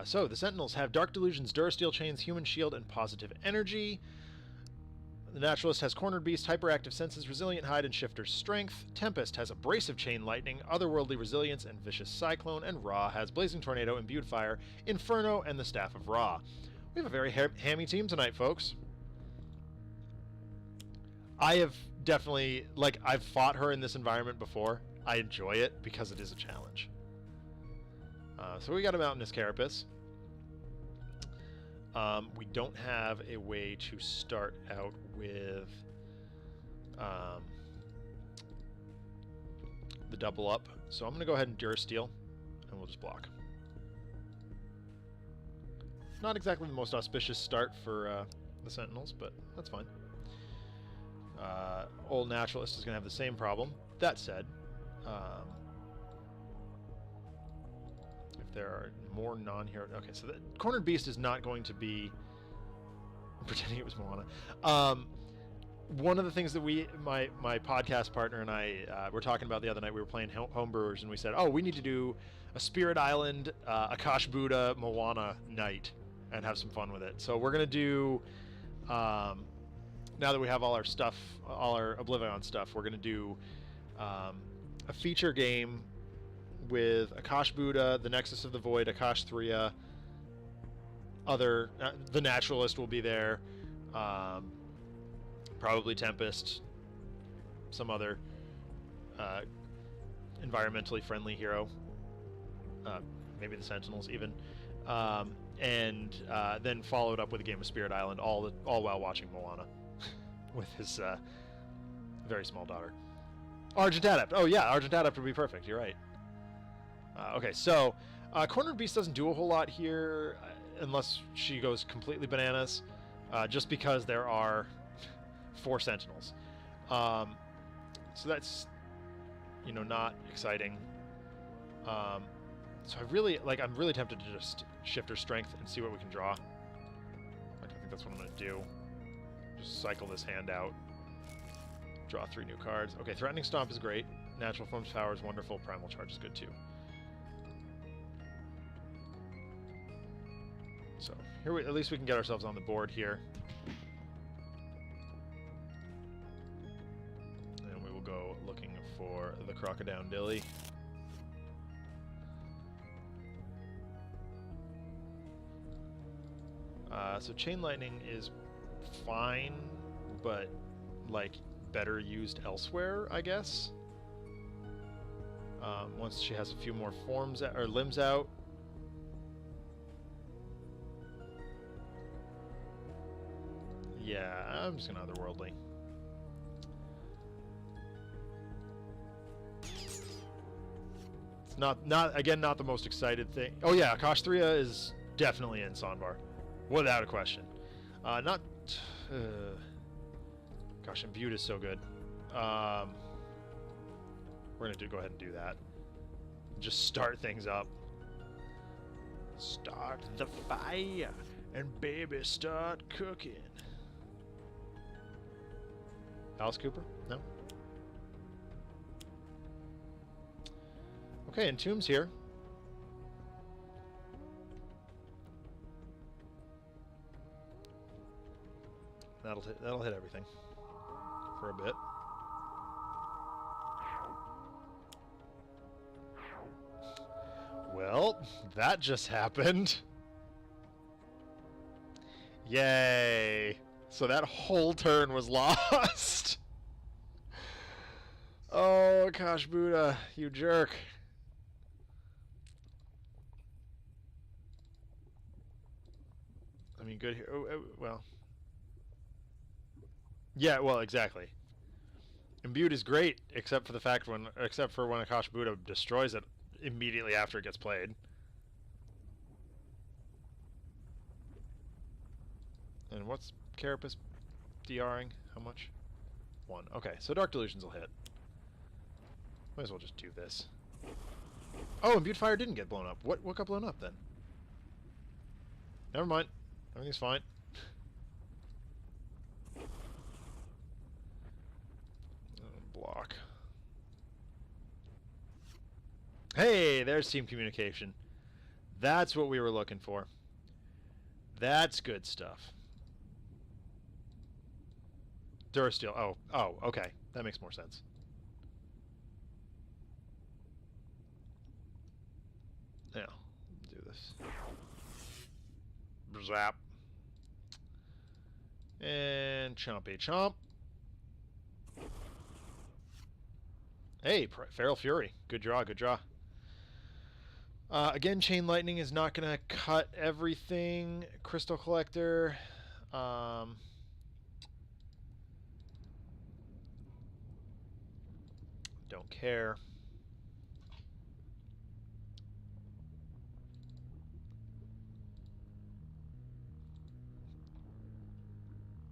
So, the Sentinels have Dark Delusions, Durasteel Chains, Human Shield, and Positive Energy. The Naturalist has Cornered Beast, Hyperactive Senses, Resilient Hide, and Shifter's Strength. Tempest has Abrasive Chain Lightning, Otherworldly Resilience, and Vicious Cyclone. And Ra has Blazing Tornado, Imbued Fire, Inferno, and the Staff of Ra. We have a very hammy team tonight, folks. I have definitely, like, I've fought her in this environment before. I enjoy it because it is a challenge. So we got a Mountainous Carapace. We don't have a way to start out with the double up, so I'm going to go ahead and Durasteel, and we'll just block. Not exactly the most auspicious start for the Sentinels, but that's fine. Old Naturalist is going to have the same problem. That said, if there are more non-hero... Okay, so the Cornered Beast is not going to be... I'm pretending it was Moana. One of the things that my podcast partner and I were talking about the other night, we were playing Homebrewers, and we said, oh, we need to do a Spirit Island, Akash'Bhuta, Moana night, and have some fun with it. So we're going to do... now that we have all our stuff, all our Oblivion stuff, we're going to do a feature game with Akash'Bhuta, the Nexus of the Void, Akash-Thria, the Naturalist will be there, probably Tempest, some other environmentally friendly hero, maybe the Sentinels even, and then followed up with a game of Spirit Island, all while watching Moana with his very small daughter. Argent Adept. Oh yeah, Argent Adept would be perfect. You're right. Okay, so Cornered Beast doesn't do a whole lot here unless she goes completely bananas, just because there are 4 Sentinels. So that's, you know, not exciting. So I'm really tempted to just shift her strength and see what we can draw. I think that's what I'm going to do. Just cycle this hand out. Draw 3 new cards. Okay, Threatening Stomp is great. Natural Form's Power is wonderful. Primal Charge is good too. So here at least we can get ourselves on the board here. And we will go looking for the Crocodile-Dilly. So Chain Lightning is fine, but like better used elsewhere, I guess. Once she has a few more forms or limbs out. Yeah, I'm just gonna Otherworldly. It's not the most excited thing. Oh yeah, Akash-Thria is definitely in Sonvar, without a question. Gosh, Imbued is so good. We're gonna go ahead and do that. Just start things up. Start the fire, and baby, start cooking. Alice Cooper? No? Okay, Entomb's here. That'll hit everything for a bit. Well, that just happened. Yay! So that whole turn was lost. Oh, Akash'Bhuta, you jerk. I mean, good here. Well. Yeah, well, exactly. Imbued is great, except for when Akash'Bhuta destroys it immediately after it gets played. And what's Carapace DRing? How much? 1. Okay, so Dark Delusions will hit. Might as well just do this. Oh, Imbued Fire didn't get blown up. What got blown up then? Never mind. Everything's fine. block. Hey, there's team communication. That's what we were looking for. That's good stuff. Durasteel. Oh, okay. That makes more sense. Now, do this. Zap. And chompy chomp. Hey, Feral Fury. Good draw, good draw. Again, Chain Lightning is not going to cut everything. Crystal Collector. Don't care.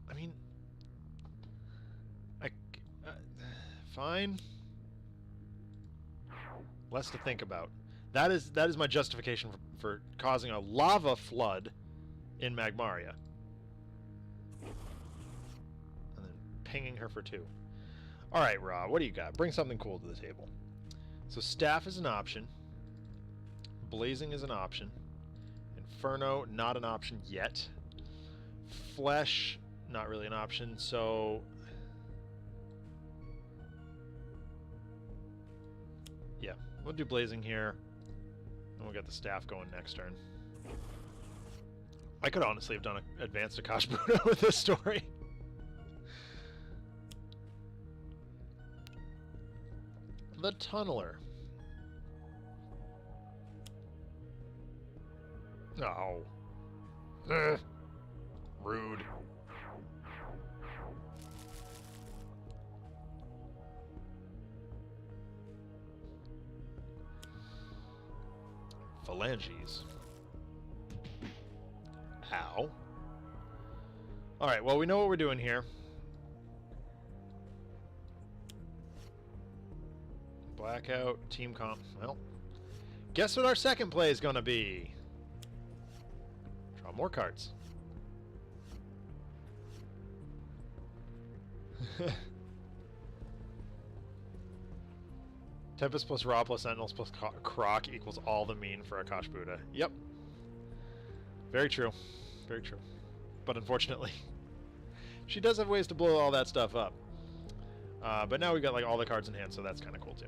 I mean, fine. Less to think about. That is my justification for causing a lava flood in Magmaria. And then pinging her for 2. Alright, Ra, what do you got? Bring something cool to the table. So Staff is an option. Blazing is an option. Inferno, not an option yet. Flesh, not really an option, so... yeah, we'll do Blazing here. And we'll get the Staff going next turn. I could honestly have done an advanced Akash'Bhuta with this story. The Tunneler. Oh. Rude. Phalanges. Ow. Alright, well, we know what we're doing here. Blackout, team comp. Well, guess what our second play is going to be? Draw more cards. Tempest plus Ra plus Sentinels plus Croc equals all the mean for Akash'Bhuta. Yep. Very true. Very true. But unfortunately, she does have ways to blow all that stuff up. But now we've got like all the cards in hand, so that's kind of cool too.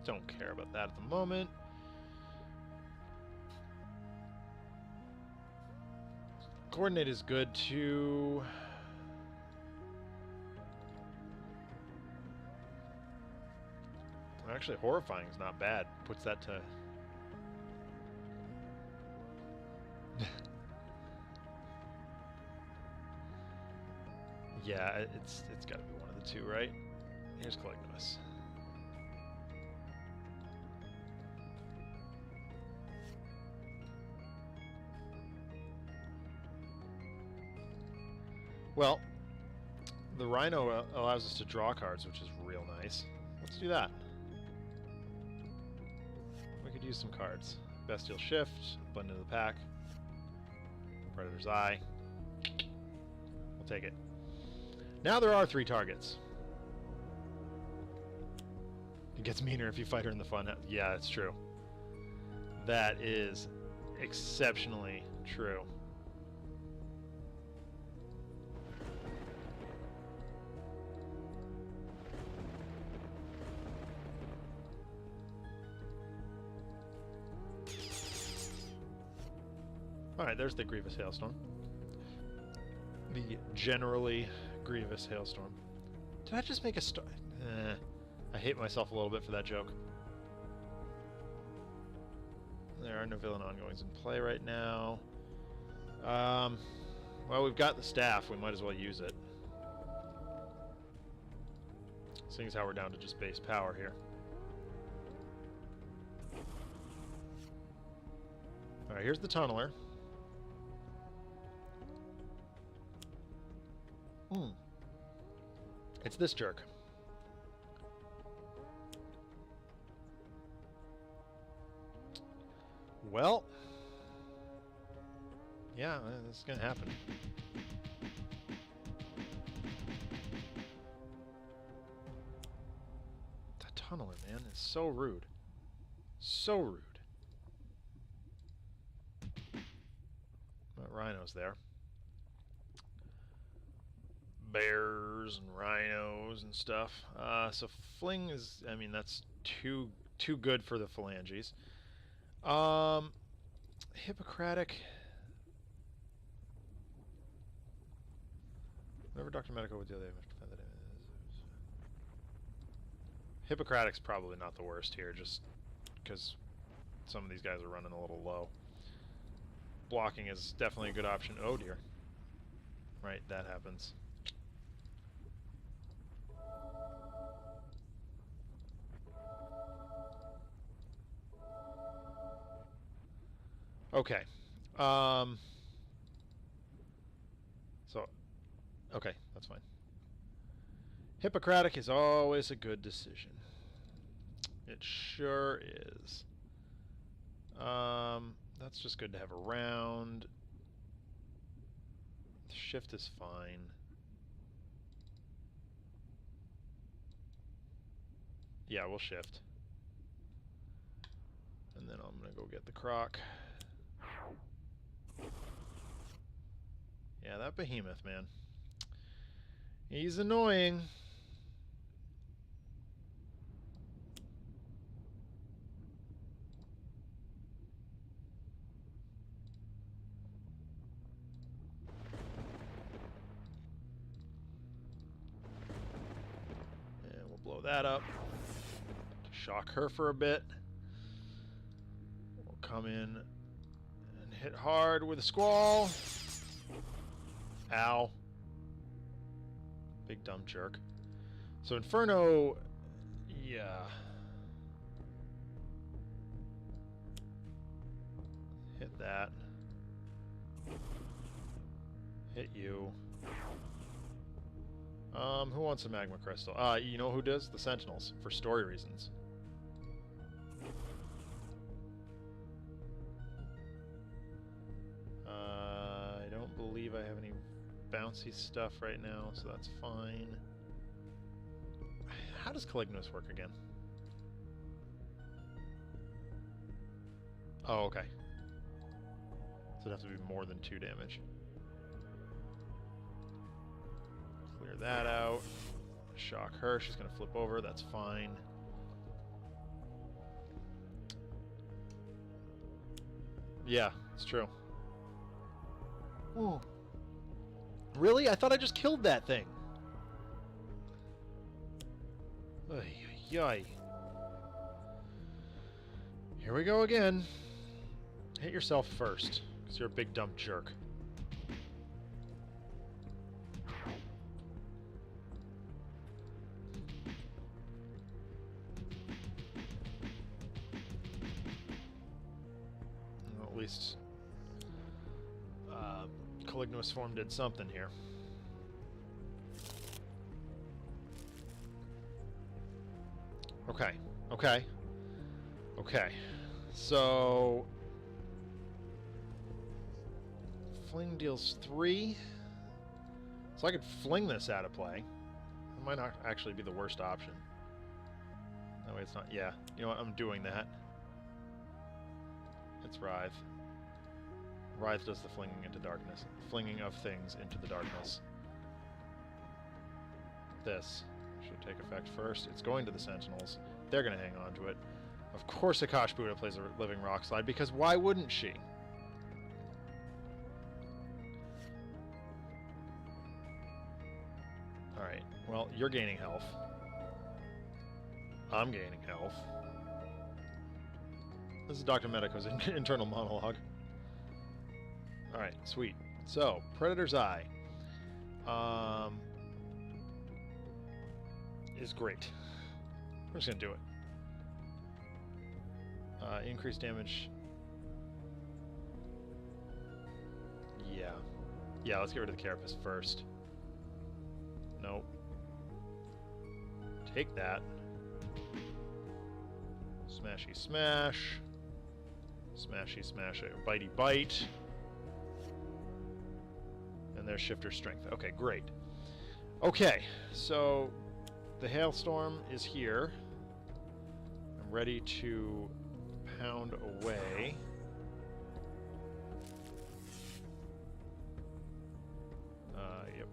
Don't care about that at the moment. Coordinate is good too. Actually, Horrifying is not bad. Puts that to... yeah, it's got to be one of the two, right? Here's Caligulus. Well, the Rhino allows us to draw cards, which is real nice. Let's do that. We could use some cards. Bestial Shift, blend into the pack. Predator's Eye. We'll take it. Now there are 3 targets. It gets meaner if you fight her in the fun. Yeah, it's true. That is exceptionally true. Alright, there's the Grievous Hailstorm. The generally Grievous Hailstorm. Did I just make a star? I hate myself a little bit for that joke. There are no villain ongoings in play right now. Well, we've got the Staff. We might as well use it. Seeing as how we're down to just base power here. Alright, here's the Tunneler. It's this jerk. Well, Yeah, this is gonna happen. That tunneler, man, is so rude. So rude. But Rhino's there. Bears and rhinos and stuff. So Fling is, I mean, that's too good for the phalanges. Hippocratic. Whenever Dr. Medical would deal, they must defend that. Hippocratic's probably not the worst here, just because some of these guys are running a little low. Blocking is definitely a good option. Oh dear. Right, that happens. Okay. So, okay, that's fine. Hippocratic is always a good decision. It sure is. That's just good to have around. Shift is fine. Yeah, we'll shift. And then I'm gonna go get the croc. Yeah, that behemoth, man. He's annoying. And we'll blow that up. Shock her for a bit. We'll come in and hit hard with a squall. Ow. Big dumb jerk. So Inferno, yeah. Hit that. Hit you. Who wants a magma crystal? You know who does? The Sentinels, for story reasons. I don't believe I have any bouncy stuff right now, so that's fine. How does Calignos work again? Oh, okay. So it'd have to be more than 2 damage. Clear that out. Shock her. She's going to flip over. That's fine. Yeah, it's true. Ooh. Really? I thought I just killed that thing. Ay, ay, ay. Here we go again. Hit yourself first, because you're a big dumb jerk. Well, at least Calignos form did something here. Okay, okay, okay. So Fling deals 3. So I could fling this out of play. It might not actually be the worst option. That way it's not... Yeah, you know what? I'm doing that. It's Wraith. Wraith does the flinging into darkness. Flinging of things into the darkness. This should take effect first. It's going to the Sentinels. They're going to hang on to it. Of course Akash'Bhuta plays a living rock slide, because why wouldn't she? Alright, well, you're gaining health. I'm gaining health. This is Dr. Medico's internal monologue. Alright, sweet. So, Predator's Eye is great. We're just going to do it. Increased damage. Yeah. Yeah, let's get rid of the Carapace first. Nope. Take that. Smashy smash. Smashy smash. Bitey bite. there's Shifter Strength. Okay, great. Okay, so the Hailstorm is here. I'm ready to pound away. Yep.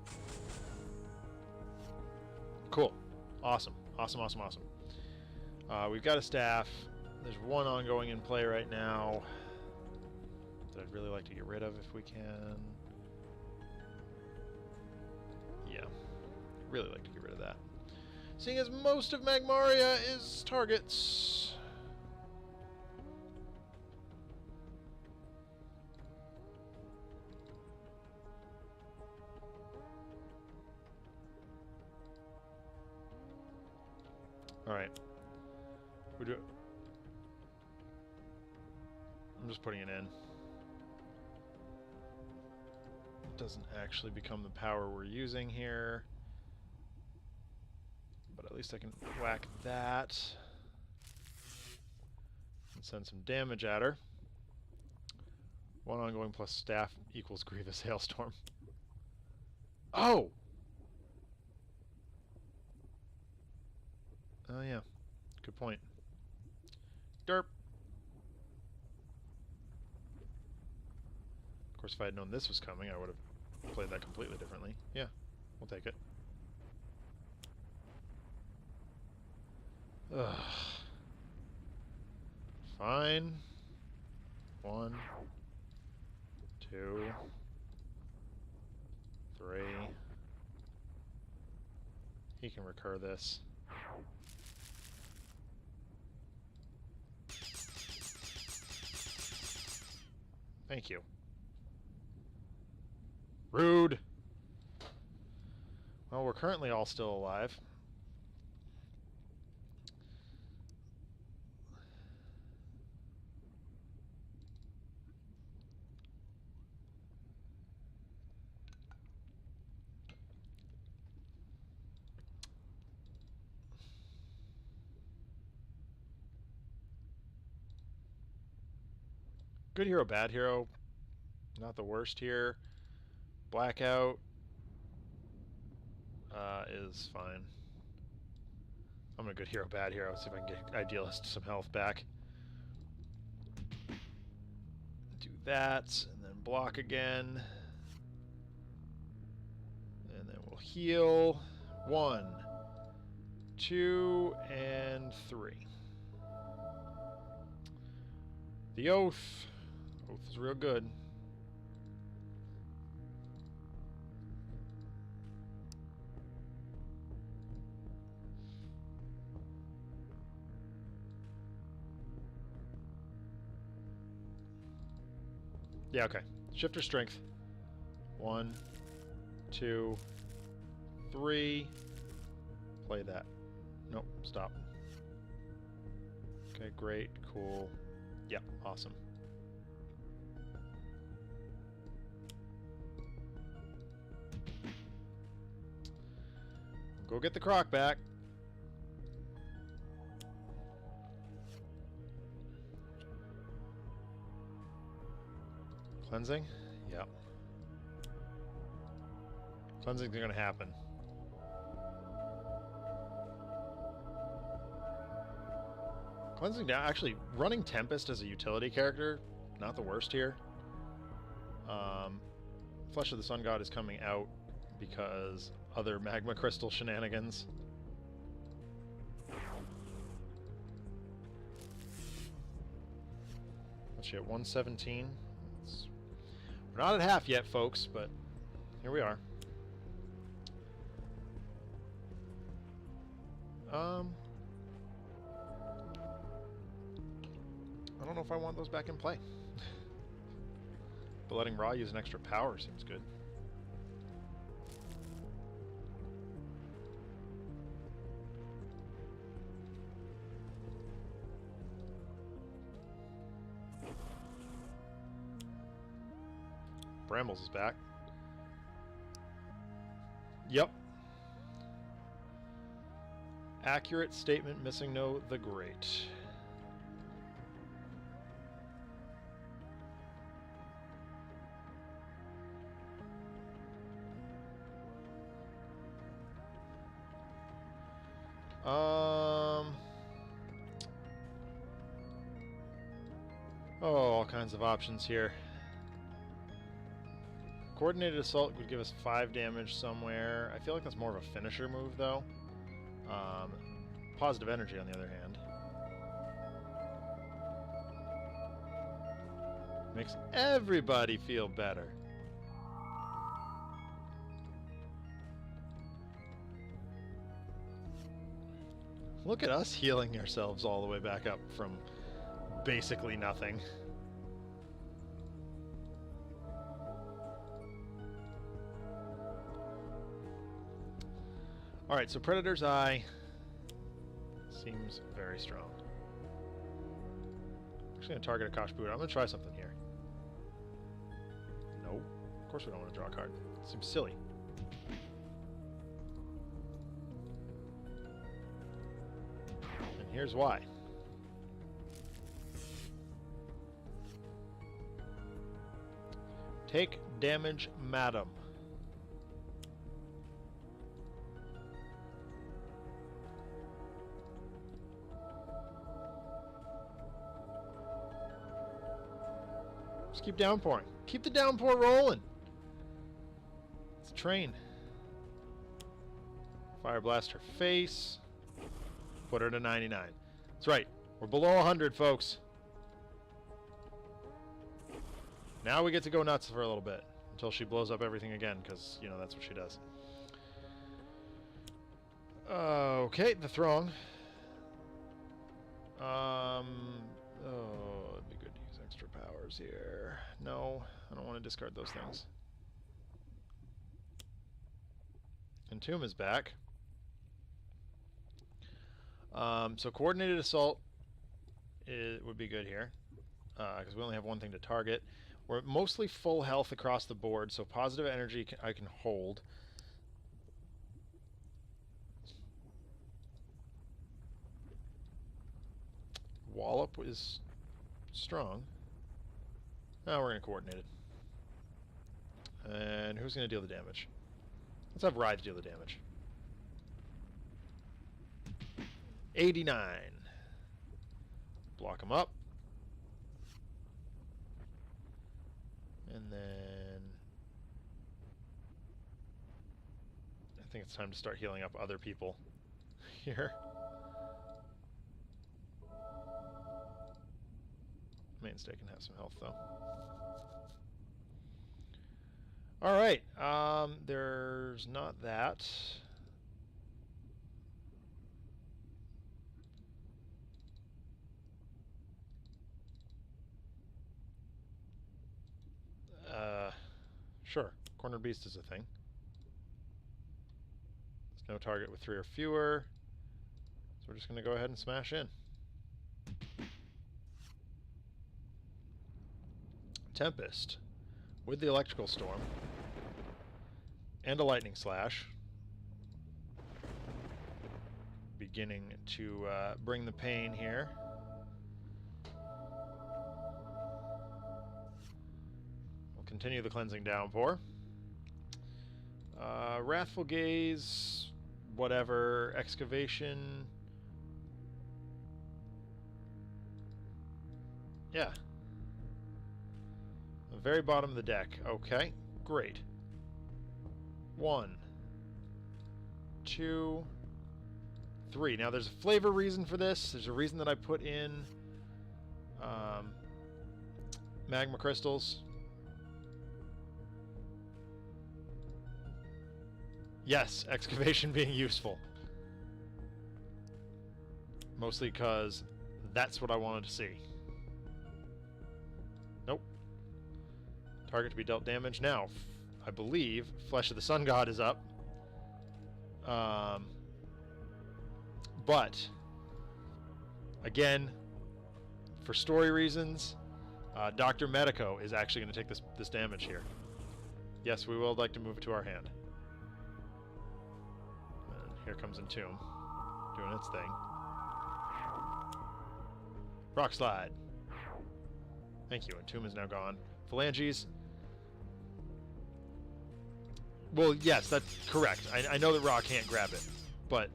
Cool. Awesome. Awesome, awesome, awesome. We've got a staff. There's one ongoing in play right now that I'd really like to get rid of if we can. Yeah. Really like to get rid of that. Seeing as most of Magmaria is targets. Alright. We do it. I'm just putting it in. It doesn't actually become the power we're using here. But at least I can whack that. And send some damage at her. One ongoing plus staff equals Grievous Hailstorm. Oh! Oh yeah. Good point. Derp. Of course, if I had known this was coming, I would have played that completely differently. Yeah, we'll take it. Ugh. Fine. 1, 2, 3. He can recur this. Thank you. Rude! Well, we're currently all still alive. Good hero, bad hero. Not the worst here. Blackout is fine. I'm gonna good hero, bad hero. See if I can get Idealist some health back. Do that, and then block again. And then we'll heal. 1, 2, and 3. The Oath. Oath is real good. Yeah, okay. Shifter Strength. 1, 2, 3. Play that. Nope, stop. Okay, great, cool. Yeah, awesome. Go get the croc back. Cleansing? Yeah. Cleansing's gonna happen. Cleansing down. Actually, running Tempest as a utility character, not the worst here. Flesh of the Sun God is coming out because other magma crystal shenanigans. What's she at? 117? We're not at half yet, folks, but here we are. I don't know if I want those back in play. But letting Ra use an extra power seems good. Brambles is back. Yep. Accurate statement, missing no the great. Oh, all kinds of options here. Coordinated assault would give us 5 damage somewhere. I feel like that's more of a finisher move, though. Positive energy, on the other hand, makes everybody feel better. Look at us healing ourselves all the way back up from basically nothing. Alright, so Predator's Eye seems very strong. I'm just going to target Akash'Bhuta. I'm going to try something here. Nope. Of course we don't want to draw a card. It seems silly. And here's why. Take damage, madam. Just keep downpouring. Keep the downpour rolling. It's a train. Fire blast her face. Put her to 99. That's right. We're below 100, folks. Now we get to go nuts for a little bit until she blows up everything again, because, you know, that's what she does. Okay, the throng. Oh, it'd be good to use extra powers here. No, I don't want to discard those things. Entomb is back. So coordinated assault would be good here, because we only have one thing to target. We're mostly full health across the board, so positive energy I can hold. Wallop is strong. Now we're going to coordinate it. And who's going to deal the damage? Let's have Wraith deal the damage. 89. Block him up. And then I think it's time to start healing up other people here. Mainstay can have some health, though. Alright, there's not that. Sure, Cornered Beast is a thing. There's no target with 3 or fewer, so we're just going to go ahead and smash in. Tempest with the Electrical Storm and a Lightning Slash, beginning to bring the pain here. We'll continue the Cleansing Downpour. Wrathful Gaze, whatever. Excavation. Yeah. The very bottom of the deck. Okay, great. 1, 2, 3. Now there's a flavor reason for this. There's a reason that I put in magma crystals. Yes, excavation being useful. Mostly because that's what I wanted to see. Nope. Target to be dealt damage. Now, I believe Flesh of the Sun God is up. But, again, for story reasons, Dr. Medico is actually going to take this damage here. Yes, we will like to move it to our hand. And here comes Entomb, doing its thing. Rock Slide. Thank you. Entomb is now gone. Phalanges. Well, yes, that's correct. I know that Rock can't grab it, but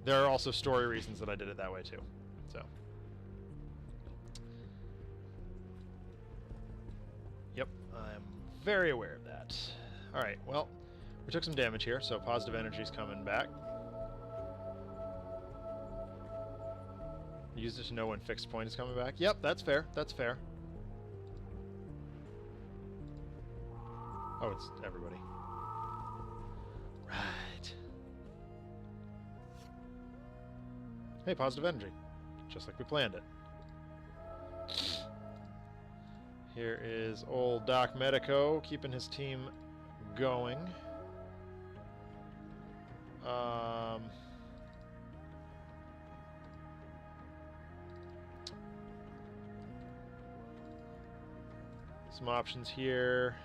there are also story reasons that I did it that way too. So. Yep, I'm very aware of that. Alright, well, we took some damage here, so positive energy's coming back. Use it to know when fixed point is coming back. Yep, that's fair. That's fair. Oh, it's everybody. Right. Hey, positive energy. Just like we planned it. Here is old Doc Medico keeping his team going. Some options here.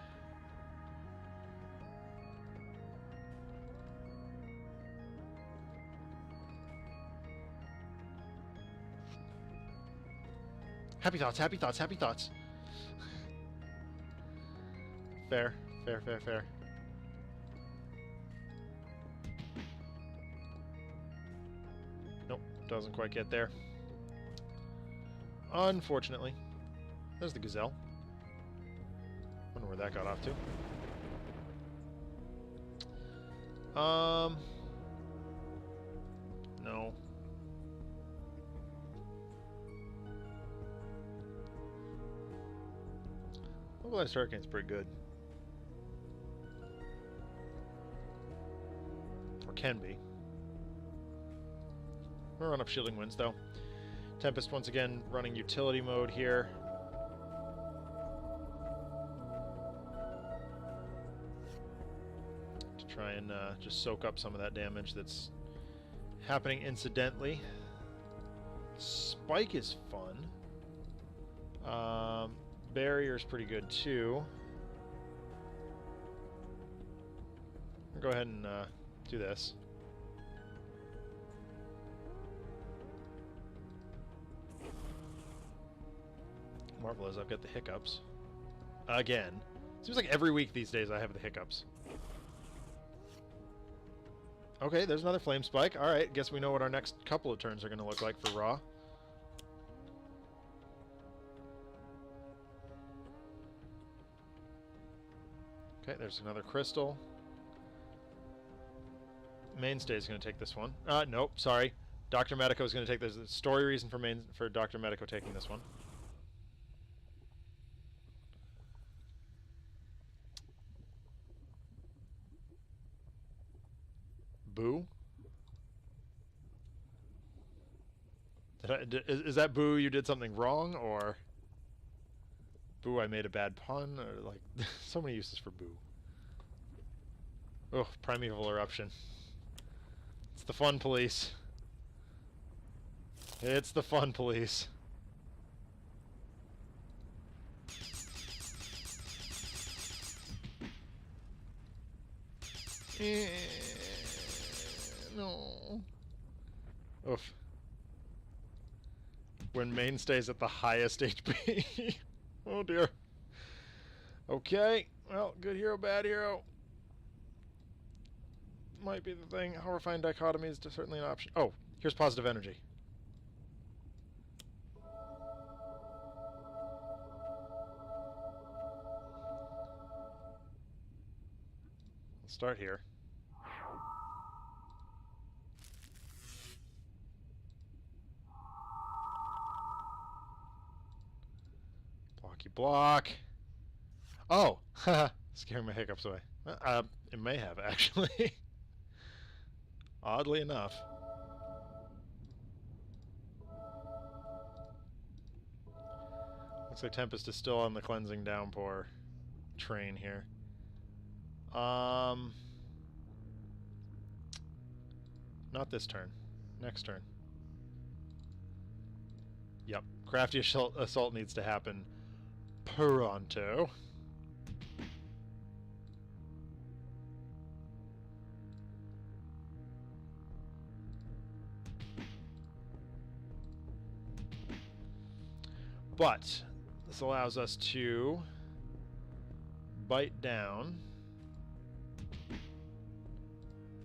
Happy thoughts, happy thoughts, happy thoughts. Fair, fair, fair, fair. Nope, doesn't quite get there. Unfortunately. There's the gazelle. Wonder where that got off to. No. Localized Hurricane's pretty good. Or can be. We'll run up Shielding Winds, though. Tempest once again running utility mode here. Try and just soak up some of that damage that's happening incidentally. Spike is fun. Barrier's pretty good too. I'll go ahead and do this. Marvel is I've got the hiccups. Again. Seems like every week these days I have the hiccups. Okay, there's another flame spike. Alright, guess we know what our next couple of turns are going to look like for Raw. Okay, there's another crystal. Mainstay is going to take this one. Nope, sorry. Dr. Medico is going to take this. Story reason for Dr. Medico taking this one. Boo? Is that Boo you did something wrong, or Boo I made a bad pun, or like so many uses for Boo. Ugh, Primeval Eruption. It's the fun police. It's the fun police. No. Oof. When mainstay's at the highest HP. Oh dear. Okay. Well, good hero, bad hero. Might be the thing. Horrifying dichotomy is certainly an option. Oh, here's positive energy. Let's start here. Block. Oh, haha, scaring my hiccups away. It may have actually. Oddly enough. Looks like Tempest is still on the cleansing downpour train here. Not this turn. Next turn. Yep. Crafty assault needs to happen pronto. But this allows us to bite down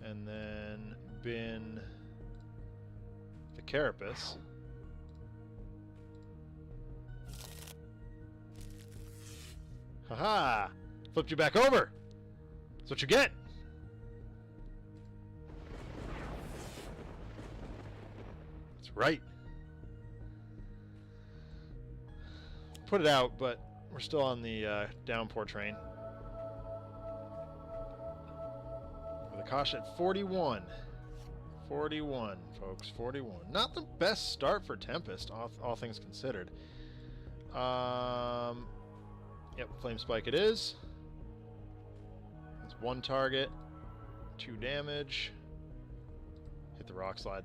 and then bin Carapace. Haha! Flipped you back over! That's what you get! That's right. Put it out, but we're still on the downpour train. With Akash at 41. 41, folks. 41. Not the best start for Tempest, all things considered. Yep, Flame Spike it is. It's 1 target, 2 damage. Hit the Rock Slide.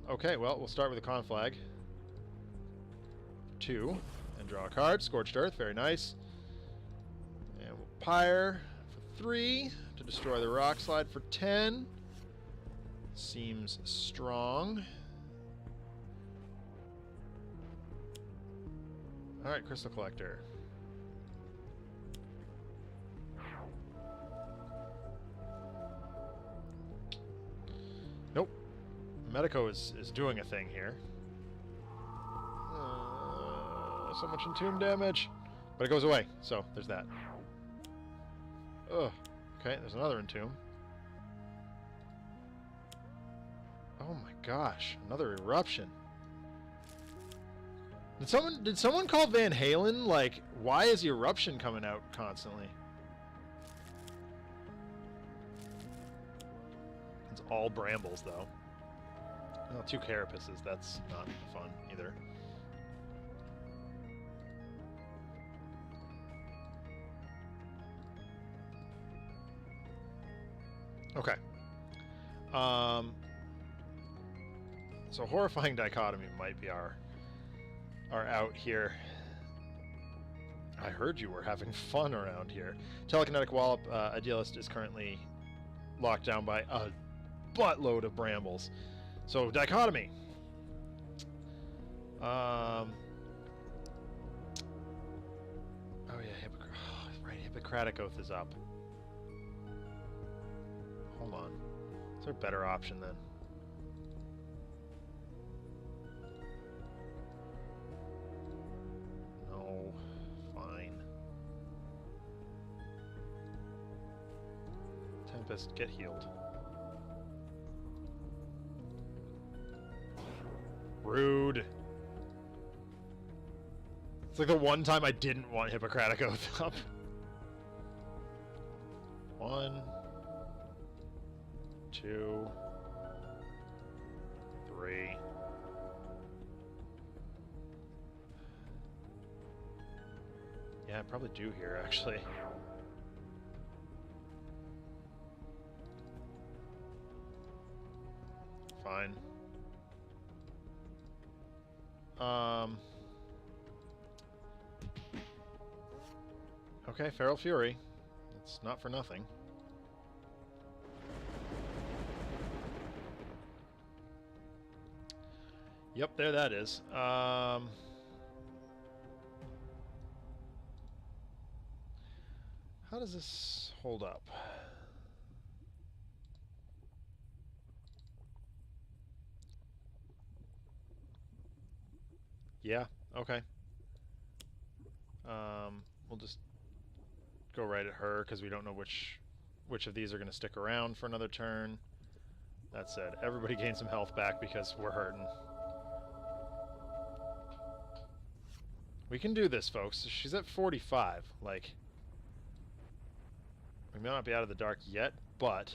Okay, well, we'll start with a Conflag. 2, and draw a card. Scorched Earth, very nice. And we'll Pyre for 3 to destroy the Rock Slide for 10. Seems strong. Alright, Crystal Collector. Nope. Medico is doing a thing here. So much entomb damage. But it goes away, so there's that. Ugh. Okay, there's another entomb. Oh my gosh, another eruption. Did someone call Van Halen? Like, why is the eruption coming out constantly? It's all brambles, though. Oh, 2 carapaces. That's not fun either. Okay. So Horrifying Dichotomy might be our out here. I heard you were having fun around here. Telekinetic Wallop, Idealist is currently locked down by a buttload of brambles. So Dichotomy. Oh yeah, right, Hippocratic Oath is up. Hold on. Is there a better option then? Tempest, get healed. Rude. It's like the one time I didn't want Hippocratic Oath up. 1, 2, 3. Yeah, I probably do here, actually. Fine. Okay, Feral Fury. It's not for nothing. Yep, there that is. How does this hold up? Yeah, okay. We'll just go right at her because we don't know which of these are going to stick around for another turn. That said, everybody gains some health back because we're hurting. We can do this, folks. She's at 45. Like, we may not be out of the dark yet, but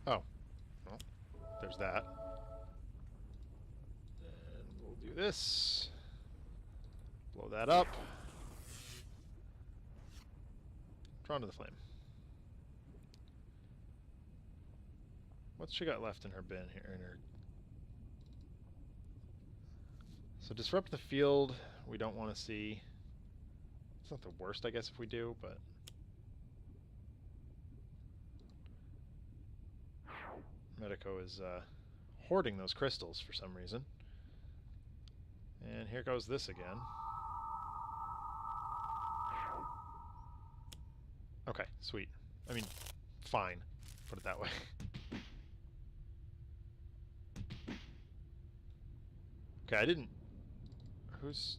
oh, well, there's that. And we'll do this. Blow that up. Drawn to the flame. What's she got left in her bin here? So disrupt the field. We don't want to see. It's not the worst, I guess, if we do, but Medico is hoarding those crystals for some reason. And here goes this again. Okay, sweet. I mean, fine. Put it that way. Okay, I didn't... Who's...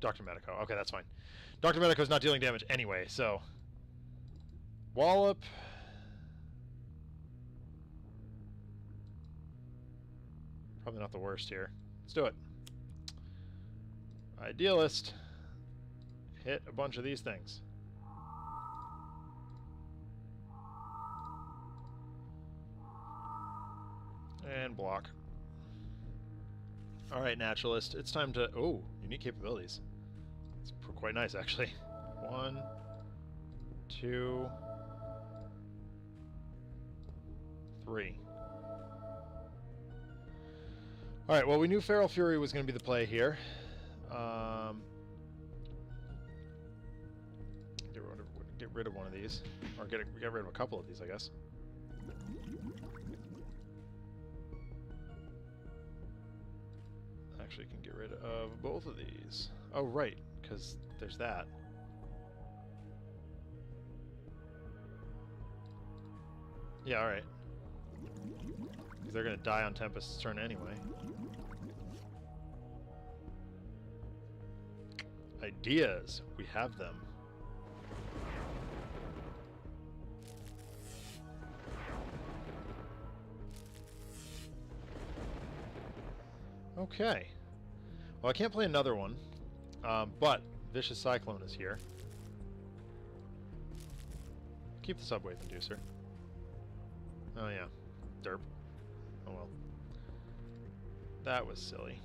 Dr. Medico. Okay, that's fine. Dr. Medico's not dealing damage anyway, so... Wallop... Probably not the worst here. Let's do it. Idealist. Hit a bunch of these things. And block. Alright, Naturalist. It's time to... Oh, unique capabilities. It's quite nice, actually. 1, 2, 3. Alright, well, we knew Feral Fury was going to be the play here. Get rid of one of these. Or get rid of a couple of these, I guess. Actually, can get rid of both of these. Oh, right, because there's that. Yeah, alright. Because they're going to die on Tempest's turn anyway. Ideas. We have them. Okay. Well, I can't play another one, but Vicious Cyclone is here. Keep the Subwave Inducer. Oh yeah. Derp. Oh well. That was silly.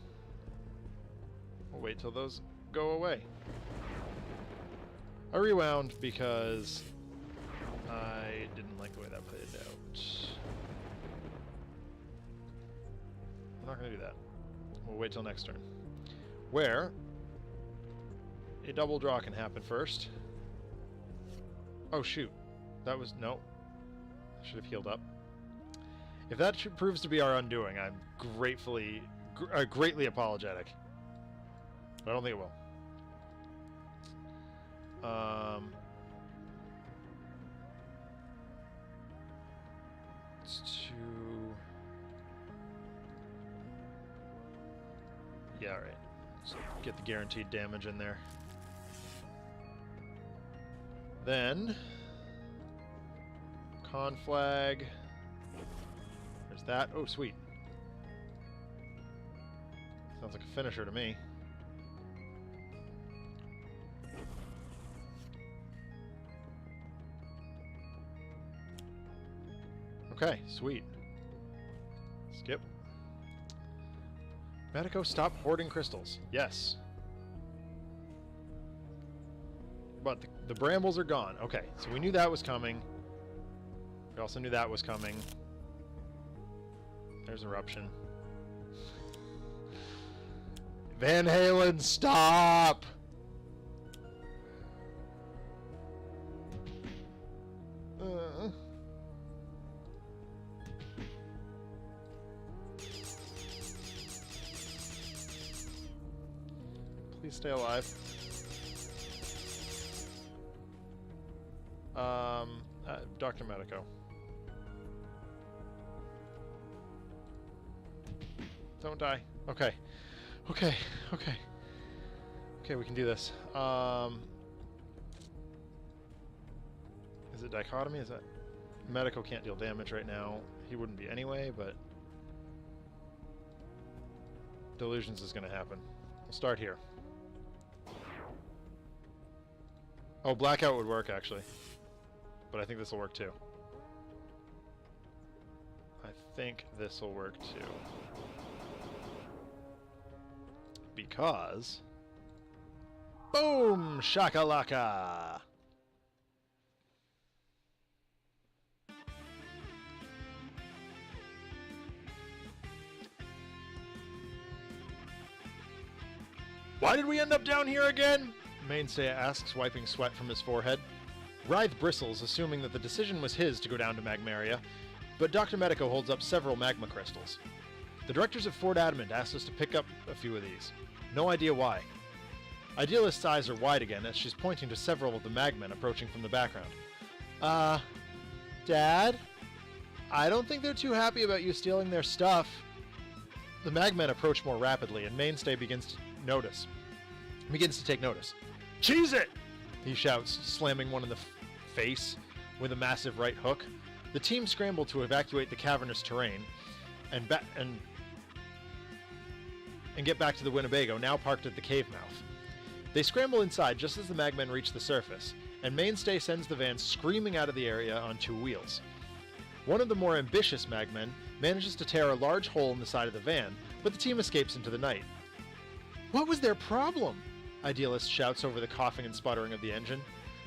We'll wait till those go away. I rewound because I didn't like the way that played out. I'm not going to do that. We'll wait till next turn. Where a double draw can happen first. Oh shoot. That was... no. I should have healed up. If that proves to be our undoing, I'm greatly apologetic. But I don't think it will. It's too... Yeah, alright. So get the guaranteed damage in there. Then... Conflag. There's that. Oh, sweet. Sounds like a finisher to me. Okay, sweet. Skip. Medico, stop hoarding crystals. Yes. But the brambles are gone. Okay, so we knew that was coming. We also knew that was coming. There's Eruption. Van Halen, stop! Please stay alive. Dr. Medico. Don't die. Okay. Okay. Okay. Okay, we can do this. Is it Dichotomy? Is that... Medico can't deal damage right now. He wouldn't be anyway, but... Delusions is going to happen. We'll start here. Oh, Blackout would work, actually. But I think this will work, too. I think this will work, too. Because... Boom! Shakalaka! Why did we end up down here again? Mainstay asks, wiping sweat from his forehead. Wraith bristles, assuming that the decision was his to go down to Magmaria, but Dr. Medico holds up several magma crystals. The directors of Fort Adamant asked us to pick up a few of these. No idea why. Idealist's eyes are wide again as she's pointing to several of the Magmen approaching from the background. Dad? I don't think they're too happy about you stealing their stuff. The Magmen approach more rapidly, and Mainstay begins to take notice. Cheese it! He shouts, slamming one in the face with a massive right hook. The team scramble to evacuate the cavernous terrain and get back to the Winnebago, now parked at the cave mouth. They scramble inside just as the Magmen reach the surface, and Mainstay sends the van screaming out of the area on 2 wheels. One of the more ambitious Magmen manages to tear a large hole in the side of the van, but the team escapes into the night. What was their problem? Idealist shouts over the coughing and sputtering of the engine.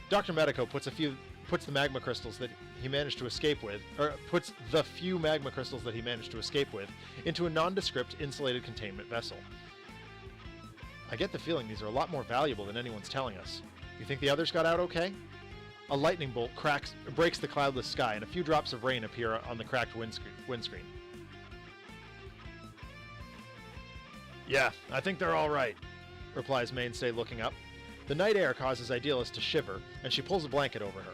Dr. Medico puts the magma crystals that he managed to escape with, puts the few magma crystals that he managed to escape with, into a nondescript insulated containment vessel. I get the feeling these are a lot more valuable than anyone's telling us. You think the others got out okay? A lightning bolt breaks the cloudless sky, and a few drops of rain appear on the cracked windscreen. Yeah, I think they're all right, replies Mainstay, looking up. The night air causes Idealist to shiver, and she pulls a blanket over her.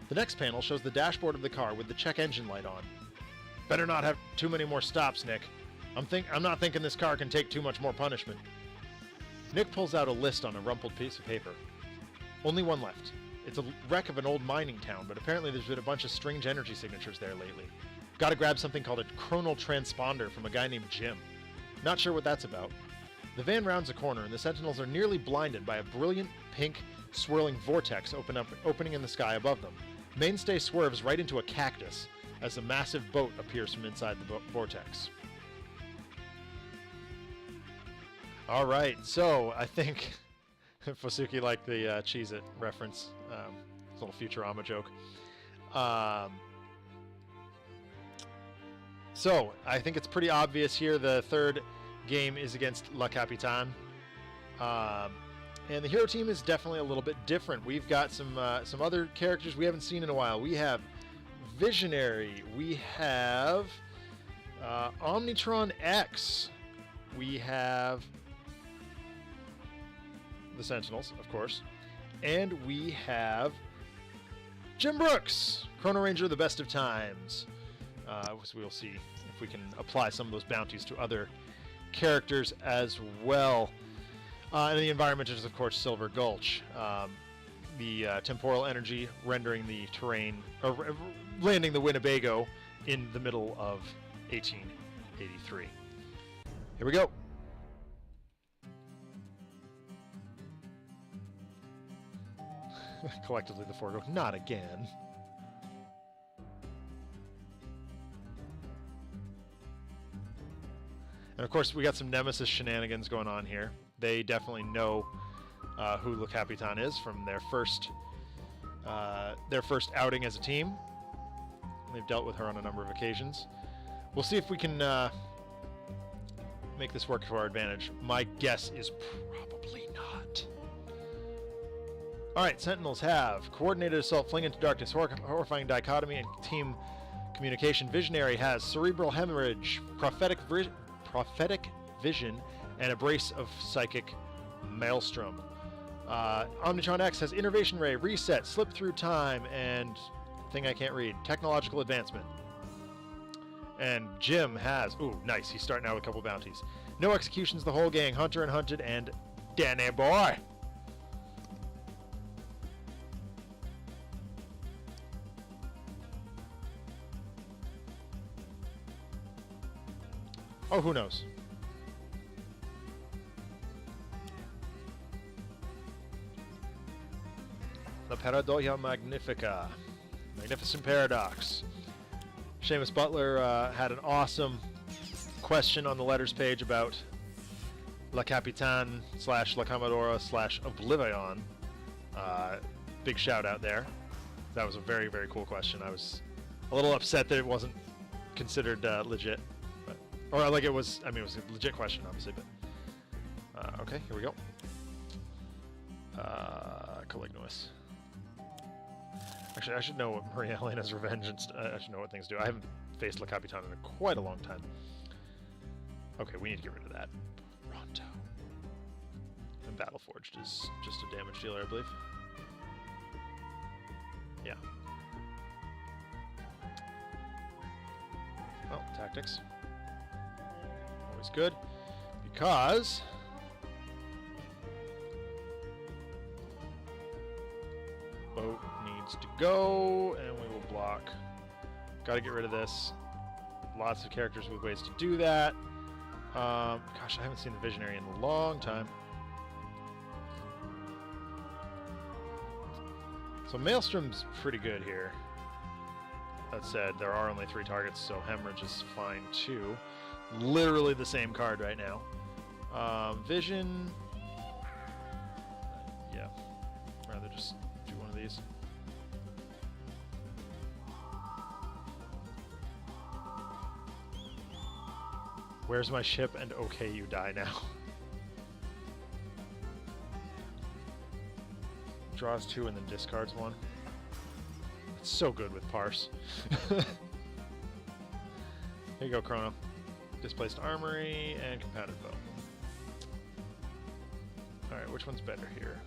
The next panel shows the dashboard of the car with the check engine light on. Better not have too many more stops, Nick. I'm not thinking this car can take too much more punishment. Nick pulls out a list on a rumpled piece of paper. Only one left. It's a wreck of an old mining town, but apparently there's been a bunch of strange energy signatures there lately. Gotta grab something called a chrono-transponder from a guy named Jim. Not sure what that's about. The van rounds a corner, and the Sentinels are nearly blinded by a brilliant, pink, swirling vortex opening in the sky above them. Mainstay swerves right into a cactus as a massive boat appears from inside the vortex. All right, so I think Fosuki liked the Cheez-It reference. It's a little Futurama joke. So I think it's pretty obvious here the third game is against La Capitan. And the hero team is definitely a little bit different. We've got some other characters we haven't seen in a while. We have Visionary. We have Omnitron-X. We have the Sentinels, of course. And we have Jim Brooks, Chrono-Ranger, the best of times. So we'll see if we can apply some of those bounties to other characters as well. And the environment is, of course, Silver Gulch. The temporal energy rendering the terrain, or landing the Winnebago in the middle of 1883. Here we go. Collectively, the four go, not again. And of course, we got some Nemesis shenanigans going on here. They definitely know who Le Capitan is from their first outing as a team. They've dealt with her on a number of occasions. We'll see if we can make this work to our advantage. My guess is probably not. All right, Sentinels have Coordinated Assault, Fling into Darkness, Horrifying Dichotomy, and Team Communication. Visionary has Cerebral Hemorrhage, Prophetic Vision, and a brace of Psychic Maelstrom. Omnitron-X has Innervation Ray, Reset, Slip Through Time, and thing I can't read, Technological Advancement. And Jim has, ooh, nice, he's starting out with a couple bounties. No Executions, the whole gang, Hunter and Hunted, and Danny Boy. Oh, who knows? La Paradoia Magnifica. Magnificent Paradox. Seamus Butler had an awesome question on the letters page about La Capitan / La Commodora / Oblivion. Big shout out there. That was a very, very cool question. I was a little upset that it wasn't considered legit. Or like it was, I mean, it was a legit question, obviously, but... okay, here we go. Calignuous. Actually, I should know what Maria Helena's Revenge and I should know what things do. I haven't faced La Capitan in quite a long time. Okay, we need to get rid of that. Ronto. Battleforged is just a damage dealer, I believe. Yeah. Well, tactics. Always good. Because... boat needs to go, and we will block. Gotta get rid of this. Lots of characters with ways to do that. Gosh, I haven't seen the Visionary in a long time. So Maelstrom's pretty good here. That said, there are only 3 targets, so Hemorrhage is fine too. Literally the same card right now. Vision... yeah. Rather just do one of these. Where's my ship? And okay, you die now. Draws 2 and then discards 1. It's so good with Parse. Here you go, Chrono. Displaced Armory and Compounded Bow. Alright, which one's better here?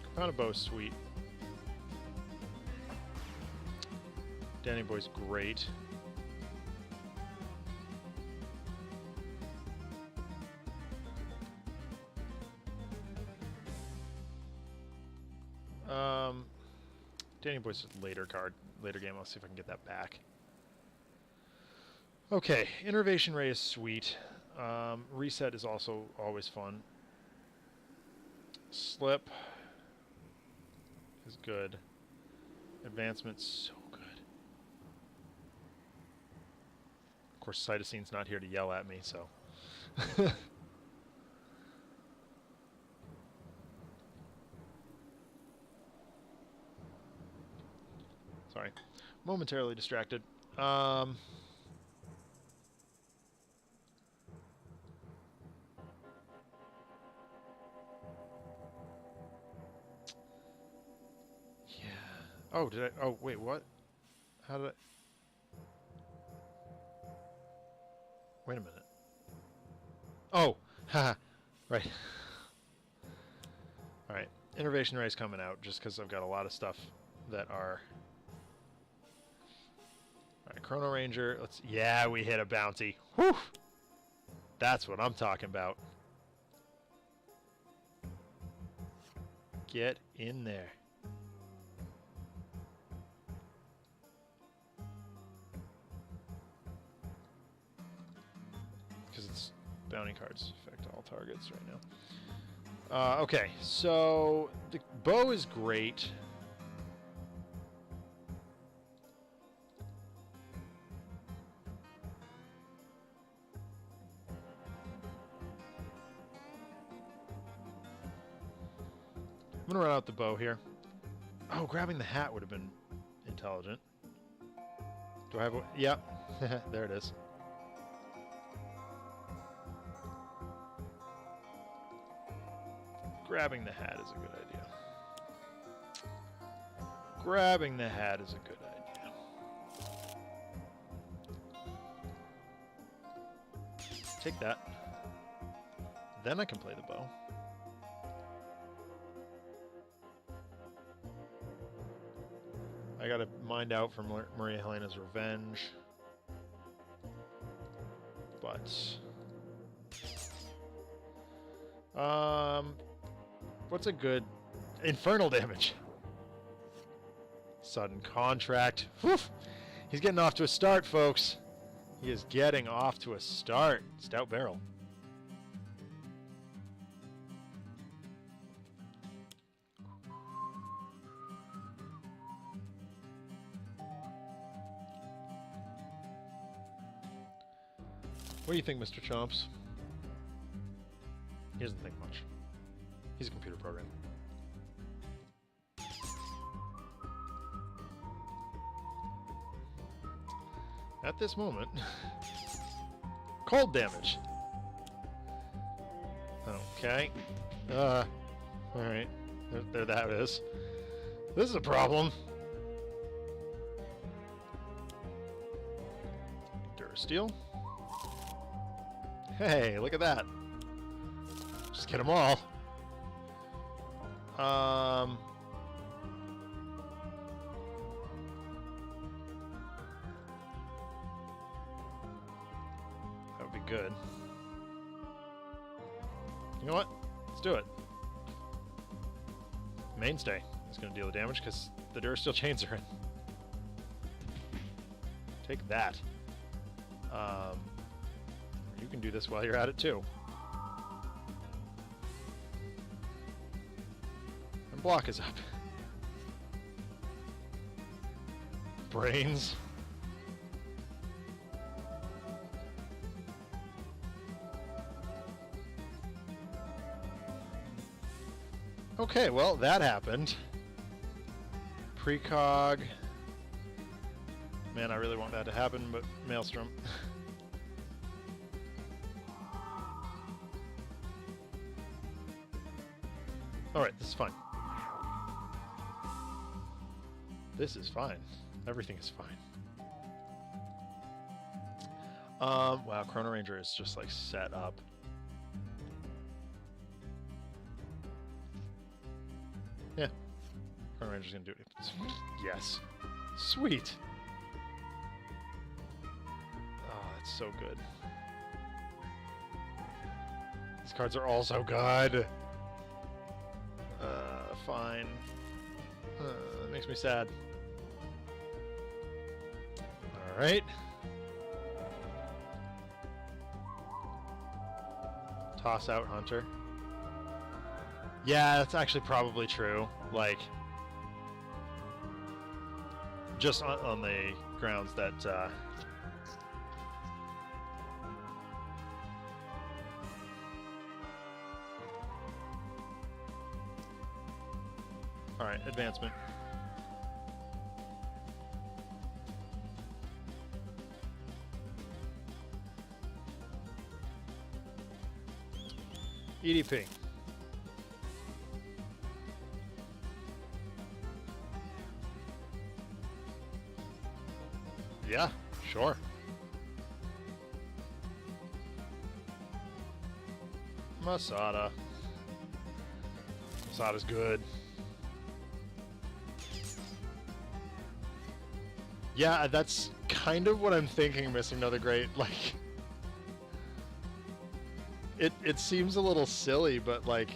Compounded Bow is sweet. Danny Boy's great. Danny Boy's a later card, later game. I'll see if I can get that back. Okay, Innervation Ray is sweet. Reset is also always fun. Slip is good. Advancement's so good. Of course, Cytosine's not here to yell at me, so... Sorry. Momentarily distracted. Yeah. Oh, did I? Oh, wait, what? How did I? Wait a minute. Oh, haha. Right. All right. Innervation Ray's coming out just because I've got a lot of stuff that are... Alright, Chrono-Ranger, let's... Yeah, we hit a bounty. Whew! That's what I'm talking about. Get in there. Because it's bounty cards affect all targets right now. Okay, so the bow is great. I'm gonna run out the bow here. Oh, grabbing the hat would have been intelligent. Do I have a... Yeah, there it is. Grabbing the hat is a good idea. Grabbing the hat is a good idea. Take that. Then I can play the bow. I gotta mind out for Maria Helena's Revenge. But... what's a good... Infernal damage. Sudden Contract. Whew! He's getting off to a start, folks. He is getting off to a start. Stout Barrel. What do you think, Mr. Chomps? He doesn't think much. He's a computer program. At this moment... cold damage! Okay. Alright. There that is. This is a problem. Durasteel. Hey, look at that. Just get them all. Um... That would be good. You know what? Let's do it. Mainstay is going to deal the damage because the Durasteel chains are in. Take that. You can do this while you're at it too. And block is up. Brains. Okay, well, that happened. Precog. Man, I really want that to happen, but Maelstrom. Alright, this is fine. This is fine. Everything is fine. Wow, Chrono-Ranger is just like set up. Yeah. Chrono-Ranger's gonna do it. Yes. Sweet! Oh, that's so good. These cards are all so good! Fine. That makes me sad. Alright. Toss out Hunter. Yeah, that's actually probably true. Like, just on the grounds that, Alright, advancement. EDP. Yeah, sure. Masada. Masada's good. Yeah, that's kind of what I'm thinking, missing another great, like... It seems a little silly, but, like...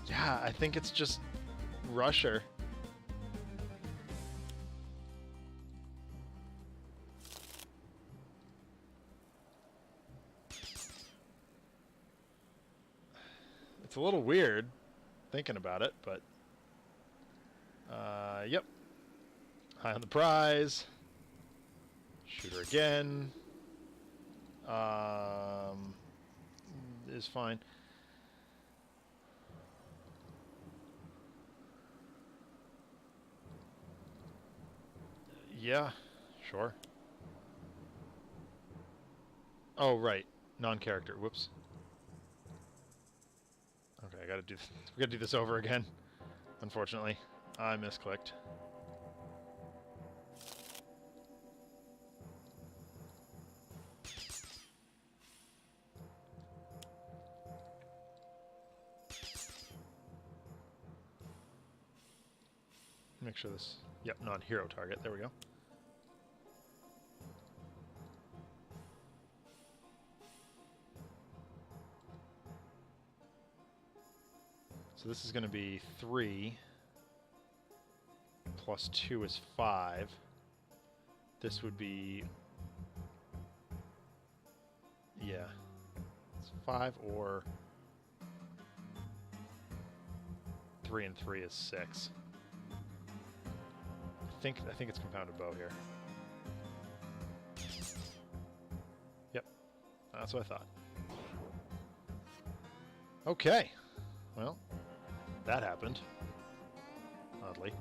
Yeah, I think it's just... Rusher. It's a little weird, thinking about it, but... Yep. High on the prize. Shoot her again. Is fine. Yeah, sure. Oh, right. Non-character. Whoops. Okay, I gotta do this. We gotta do this over again. Unfortunately, I misclicked. Make sure this... Yep, non-hero target. There we go. So this is going to be 3. Plus 2 is 5. This would be... Yeah. It's 5 or... 3 and 3 is 6. I think it's compounded bow here. Yep. That's what I thought. Okay. Well, that happened. Oddly.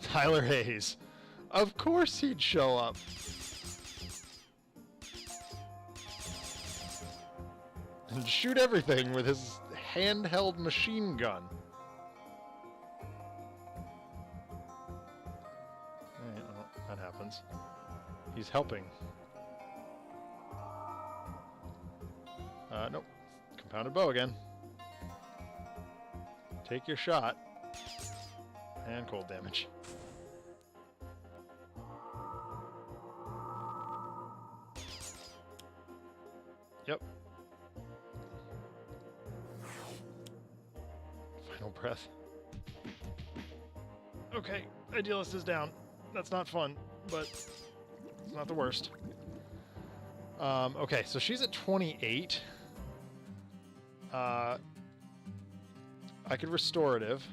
Tyler Hayes. Of course he'd show up. And shoot everything with his handheld machine gun. Alright, well, that happens. He's helping. Nope. Compounded bow again. Take your shot. And cold damage. Yep. Final breath. Okay, Idealist is down. That's not fun, but it's not the worst. Okay, so she's at 28. I could Restorative.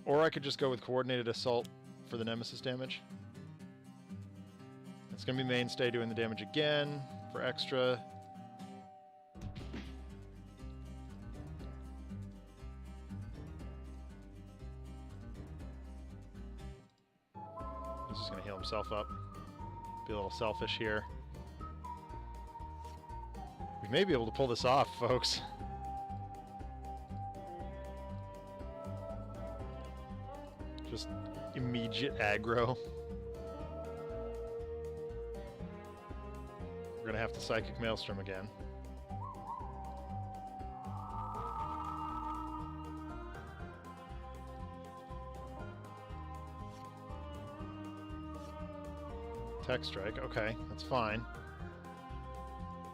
Or I could just go with Coordinated Assault for the Nemesis damage. It's going to be Mainstay doing the damage again for extra. He's just going to heal himself up. Be a little selfish here. We may be able to pull this off, folks. Just immediate aggro. We're gonna have to Psychic Maelstrom again. Tech Strike, okay, that's fine.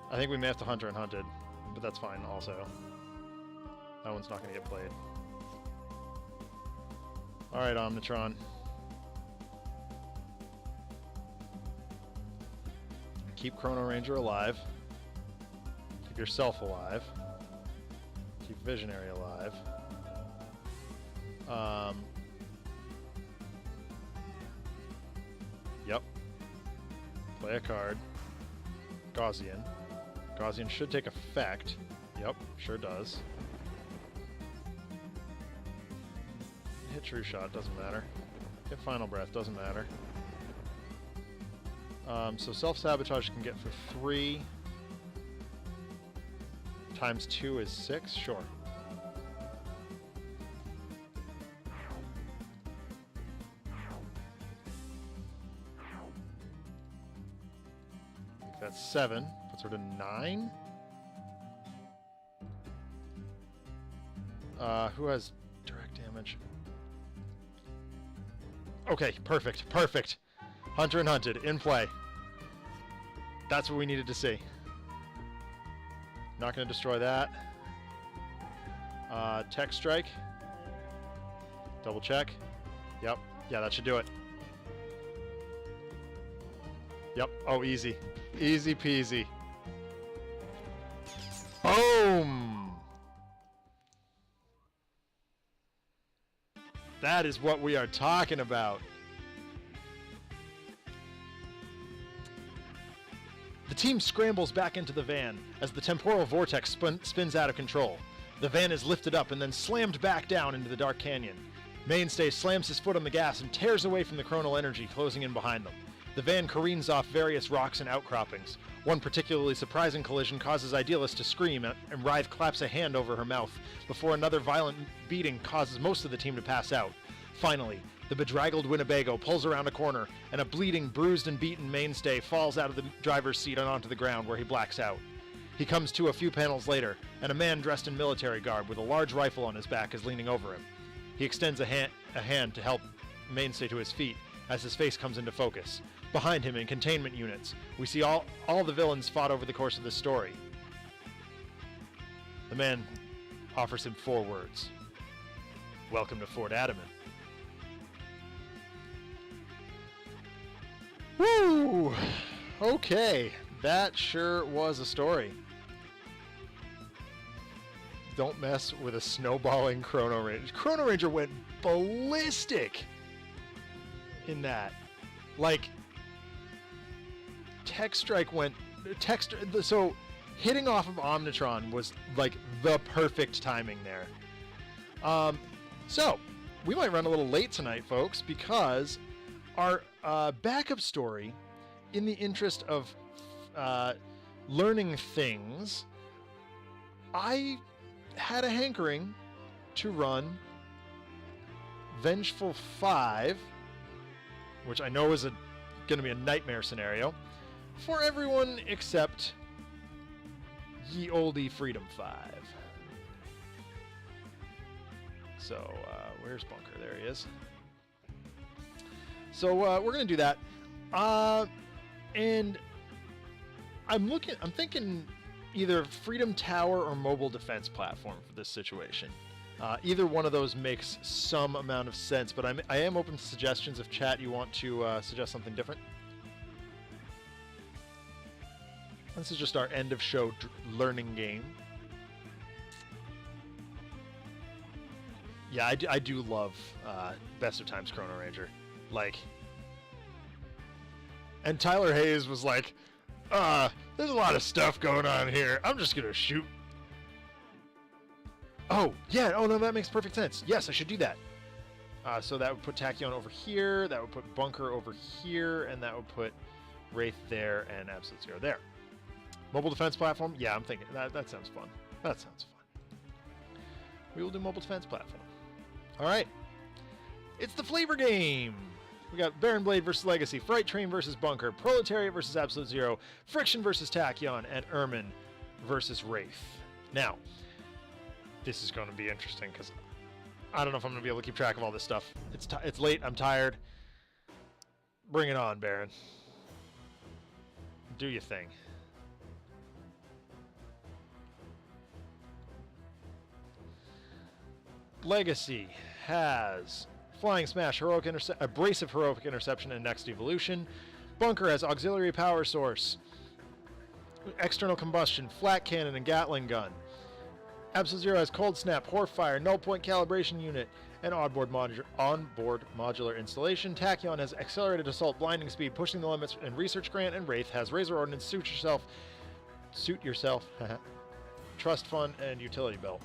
I think we may have to Hunter and Hunted, but that's fine also. That one's not gonna get played. Alright, Omnitron. Keep Chrono-Ranger alive. Keep yourself alive. Keep Visionary alive. Yep. Play a card. Gaussian. Gaussian should take effect. Yep, sure does. Hit True Shot, doesn't matter. Hit Final Breath, doesn't matter. So Self-Sabotage you can get for 3. Times 2 is 6? Sure. I think that's 7. Puts her to 9? Who has direct damage? Okay, perfect, perfect. Hunter and Hunted, in play. That's what we needed to see. Not going to destroy that. Tech Strike. Double check. Yep, yeah, that should do it. Yep, oh, easy. Easy peasy. Boom! That is what we are talking about. The team scrambles back into the van as the temporal vortex spins out of control. The van is lifted up and then slammed back down into the dark canyon. Mainstay slams his foot on the gas and tears away from the chronal energy closing in behind them. The van careens off various rocks and outcroppings. One particularly surprising collision causes Idealist to scream, and Wraith claps a hand over her mouth before another violent beating causes most of the team to pass out. Finally, the bedraggled Winnebago pulls around a corner, and a bleeding, bruised, and beaten Mainstay falls out of the driver's seat and onto the ground, where he blacks out. He comes to a few panels later, and a man dressed in military garb with a large rifle on his back is leaning over him. He extends a hand to help Mainstay to his feet as his face comes into focus. Behind him, in containment units, we see all the villains fought over the course of this story. The man offers him 4 words. Welcome to Fort Adamant. Woo! Okay, that sure was a story. Don't mess with a snowballing Chrono-Ranger. Chrono-Ranger went ballistic in that. Like, Tech Strike went... So, hitting off of Omnitron was, like, the perfect timing there. So, we might run a little late tonight, folks, because our backup story, in the interest of learning things, I had a hankering to run Vengeful 5, which I know is going to be a nightmare scenario, for everyone except ye olde Freedom 5. So, where's Bunker? There he is. So, we're going to do that. And I'm thinking either Freedom Tower or Mobile Defense Platform for this situation. Either one of those makes some amount of sense, but I am open to suggestions if chat you want to suggest something different. This is just our end of show learning game. Yeah, I do love Best of Times Chrono-Ranger. Like, and Tyler Hayes was like, there's a lot of stuff going on here. I'm just gonna shoot. Oh, yeah, oh no, that makes perfect sense. Yes, I should do that. So that would put Tachyon over here, that would put Bunker over here, and that would put Wraith there and Absolute Zero there. Mobile defense platform? Yeah, I'm thinking that sounds fun. That sounds fun. We will do mobile defense platform. All right. It's the flavor game. We got Baron Blade versus Legacy, Fright Train versus Bunker, Proletariat versus Absolute Zero, Friction versus Tachyon, and Ermine versus Wraith. Now, this is going to be interesting because I don't know if I'm going to be able to keep track of all this stuff. It's late. I'm tired. Bring it on, Baron. Do your thing. Legacy has Flying Smash, Abrasive Heroic Interception, and Next Evolution. Bunker has Auxiliary Power Source, External Combustion, Flat Cannon, and Gatling Gun. Absolute Zero has Cold Snap, Horfire, Null Point Calibration Unit, and onboard modular installation. Tachyon has Accelerated Assault, Blinding Speed, Pushing the Limits, and Research Grant. And Wraith has Razor Ordnance, Suit Yourself, Trust Fund, and Utility Belt.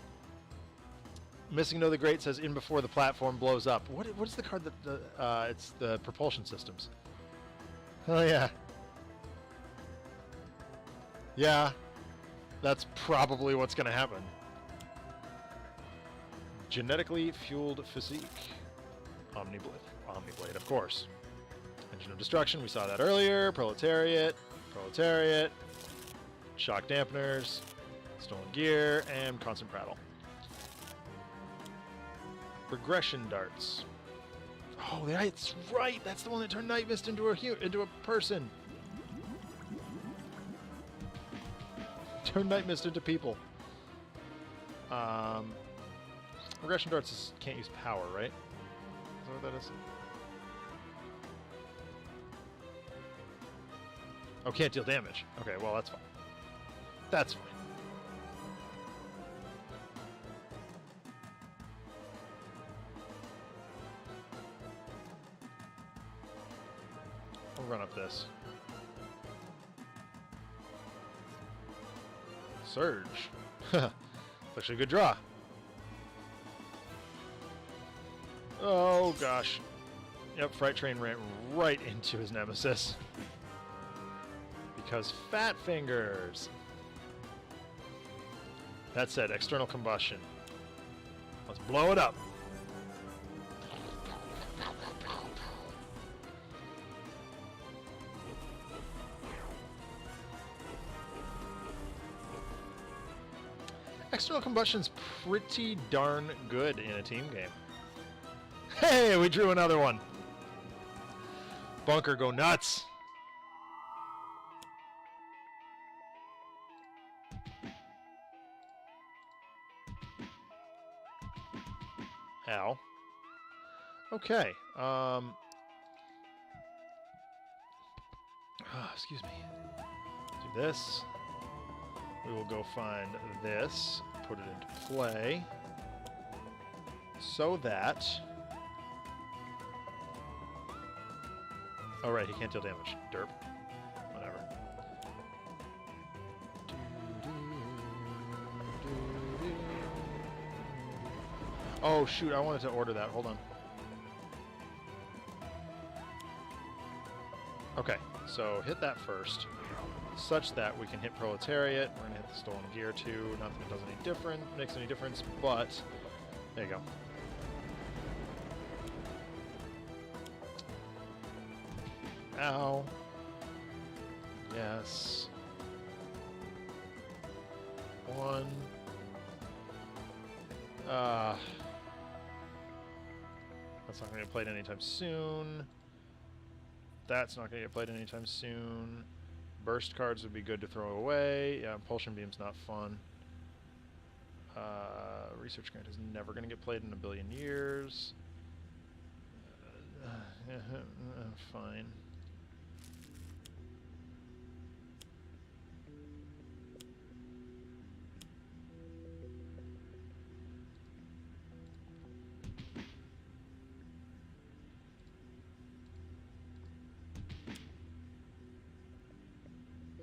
Missing No the Great says in before the platform blows up. What is the card that it's the propulsion systems? Oh yeah. Yeah. That's probably what's going to happen. Genetically fueled physique. Omniblade, of course. Engine of Destruction, we saw that earlier. Proletariat. Shock Dampeners. Stolen Gear, and Constant Prattle. Regression Darts. Oh, that's right. That's the one that turned Night Mist into a person. Turn Night Mist into people. Regression Darts can't use power, right? Is that what that is? Oh, can't deal damage. Okay, well, that's fine. That's fine. We'll run up this. Surge. Actually a good draw. Oh gosh. Yep, Fright Train ran right into his nemesis. Because Fat Fingers. That said, External Combustion. Let's blow it up. External Combustion's pretty darn good in a team game. Hey, we drew another one. Bunker, go nuts. Ow. Okay. Excuse me. Do this. We will go find this, put it into play, so that... Oh, right, he can't deal damage. Derp. Whatever. Oh, shoot, I wanted to order that. Hold on. Okay, so hit that first, such that we can hit Proletariat. We're going to hit the Stolen Gear, too. Not that it does any different, makes any difference, but there you go. Ow. Yes. One. That's not going to get played anytime soon. That's not going to get played anytime soon. Burst cards would be good to throw away. Yeah, Impulsion Beam's not fun. Research Grant is never going to get played in a billion years. Fine.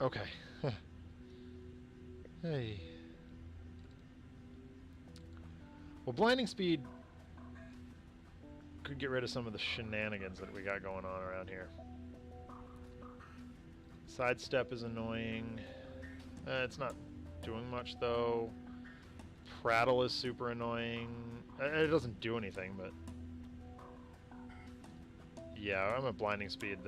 Okay. Hey. Well, Blinding Speed could get rid of some of the shenanigans that we got going on around here. Sidestep is annoying. It's not doing much, though. Prattle is super annoying. It doesn't do anything, but... yeah, I'm at Blinding Speed.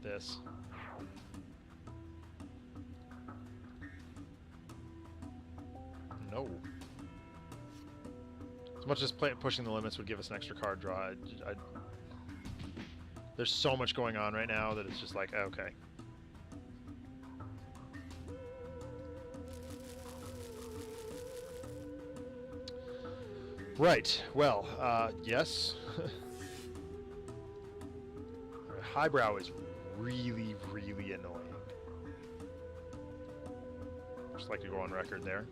This. No. As much as pushing the limits would give us an extra card draw, there's so much going on right now that it's just like, okay. Right, well, yes. Highbrow is really, really annoying. Just like to go on record there.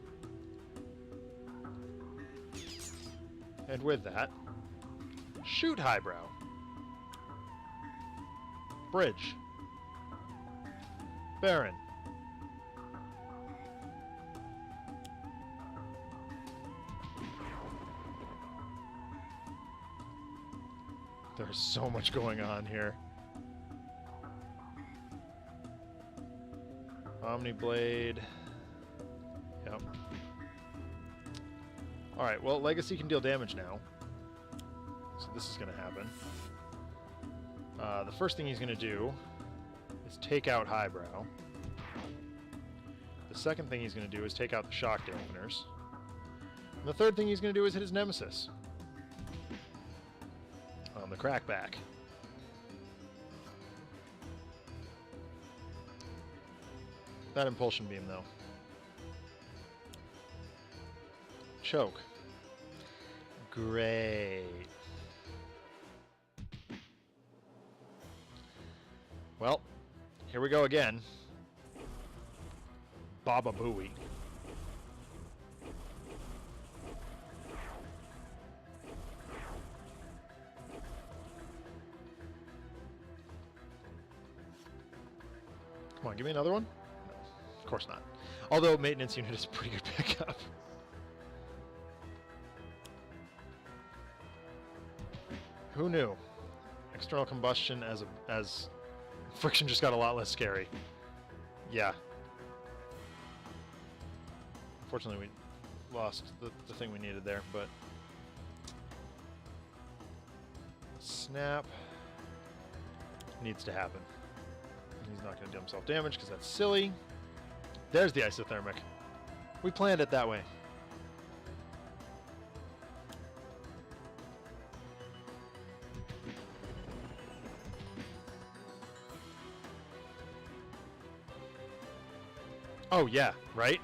And with that, shoot Highbrow. Bridge. Baron. There's so much going on here. Omniblade. Yep. Alright, well, Legacy can deal damage now. So this is going to happen. The first thing he's going to do is take out Highbrow. The second thing he's going to do is take out the Shock Dampeners. And the third thing he's going to do is hit his Nemesis. On the Crackback. That Impulsion Beam, though. Choke. Great. Well, here we go again. Baba Booey. Come on, give me another one. No, of course not. Although Maintenance Unit is a pretty good pickup. Who knew? External combustion as friction just got a lot less scary. Yeah. Unfortunately, we lost the thing we needed there, but... Snap needs to happen. He's not going to do himself damage because that's silly. There's the Isothermic. We planned it that way. Oh, yeah, right?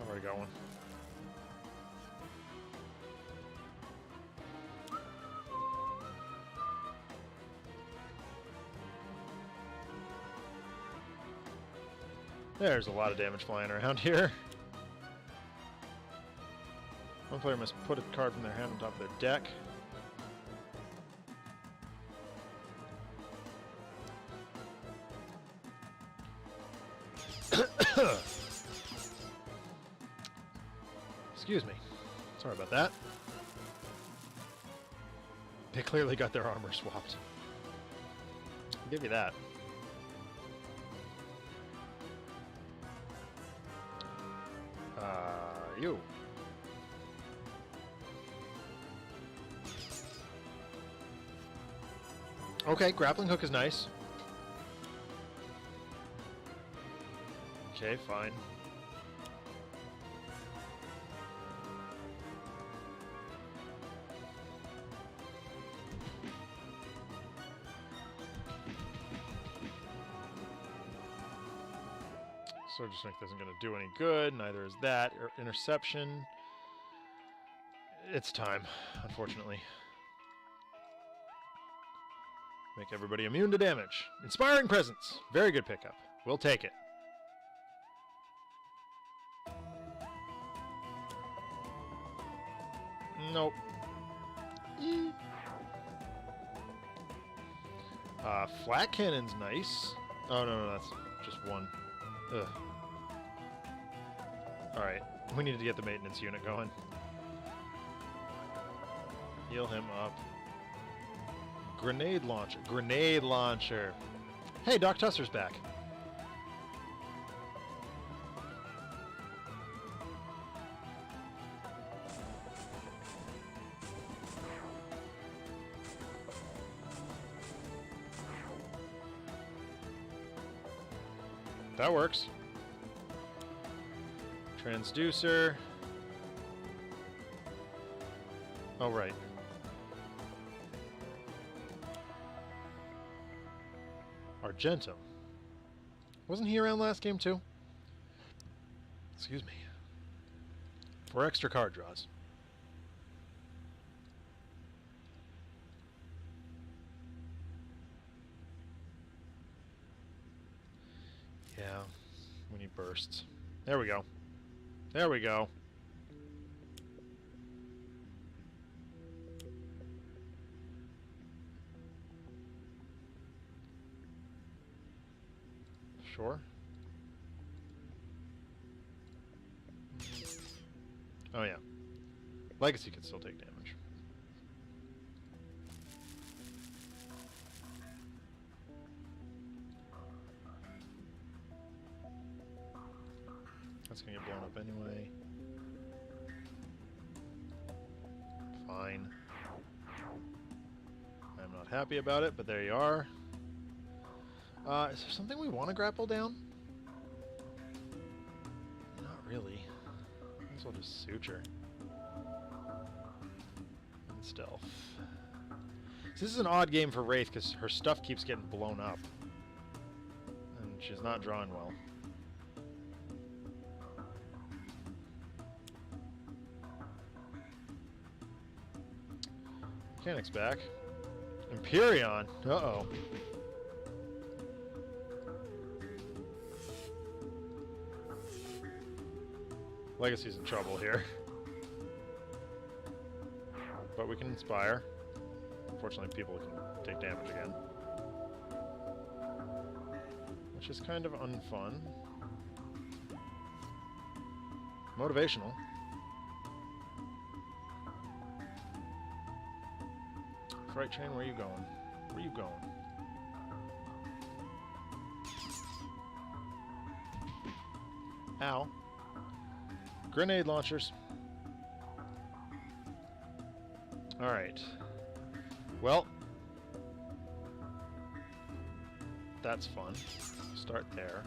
I've already got one. There's a lot of damage flying around here. One player must put a card from their hand on top of their deck. Excuse me. Sorry about that. They clearly got their armor swapped. I'll give you that. You. Okay, grappling hook is nice. Okay, fine. Sword Strength isn't going to do any good. Neither is that. Interception. It's time, unfortunately. Make everybody immune to damage. Inspiring Presence. Very good pickup. We'll take it. Nope. Flat Cannon's nice. Oh, no, that's just one. Ugh. Alright, we need to get the maintenance unit going. Heal him up. Grenade launcher. Grenade launcher. Hey, Doc Tusser's back. That works. Transducer. Oh, right. Argentum. Wasn't he around last game, too? Excuse me. 4 extra card draws. Yeah, we need bursts. There we go. There we go. Sure. Oh yeah. Legacy can still take damage. That's gonna get blown up anyway. Fine. I'm not happy about it, but there you are. Is there something we want to grapple down? Not really. Might as well just suture. And stealth. So this is an odd game for Wraith because her stuff keeps getting blown up. And she's not drawing well. Mechanic's back. Empyrean! Uh-oh. Legacy's in trouble here. But we can inspire. Unfortunately, people can take damage again. Which is kind of unfun. Motivational. Fright train, where are you going? Where are you going? Ow. Grenade launchers. Alright. Well. That's fun. Start there.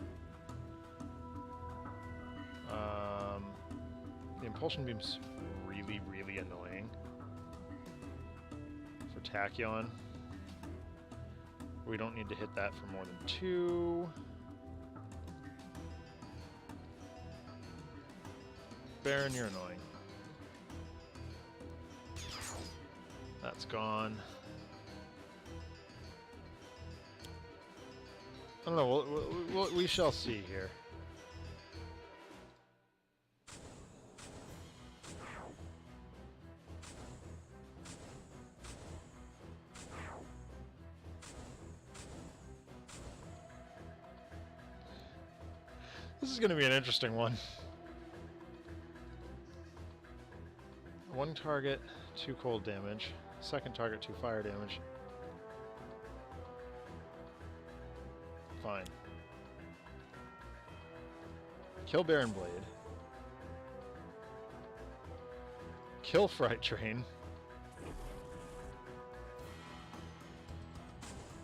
The Impulsion Beam's really, really annoying. For Tachyon. We don't need to hit that for more than 2. Baron, you're annoying. That's gone. I don't know, we shall see here. This is going to be an interesting one. 1 target, 2 cold damage. Second target, 2 fire damage. Fine. Kill Baron Blade. Kill Fright Train.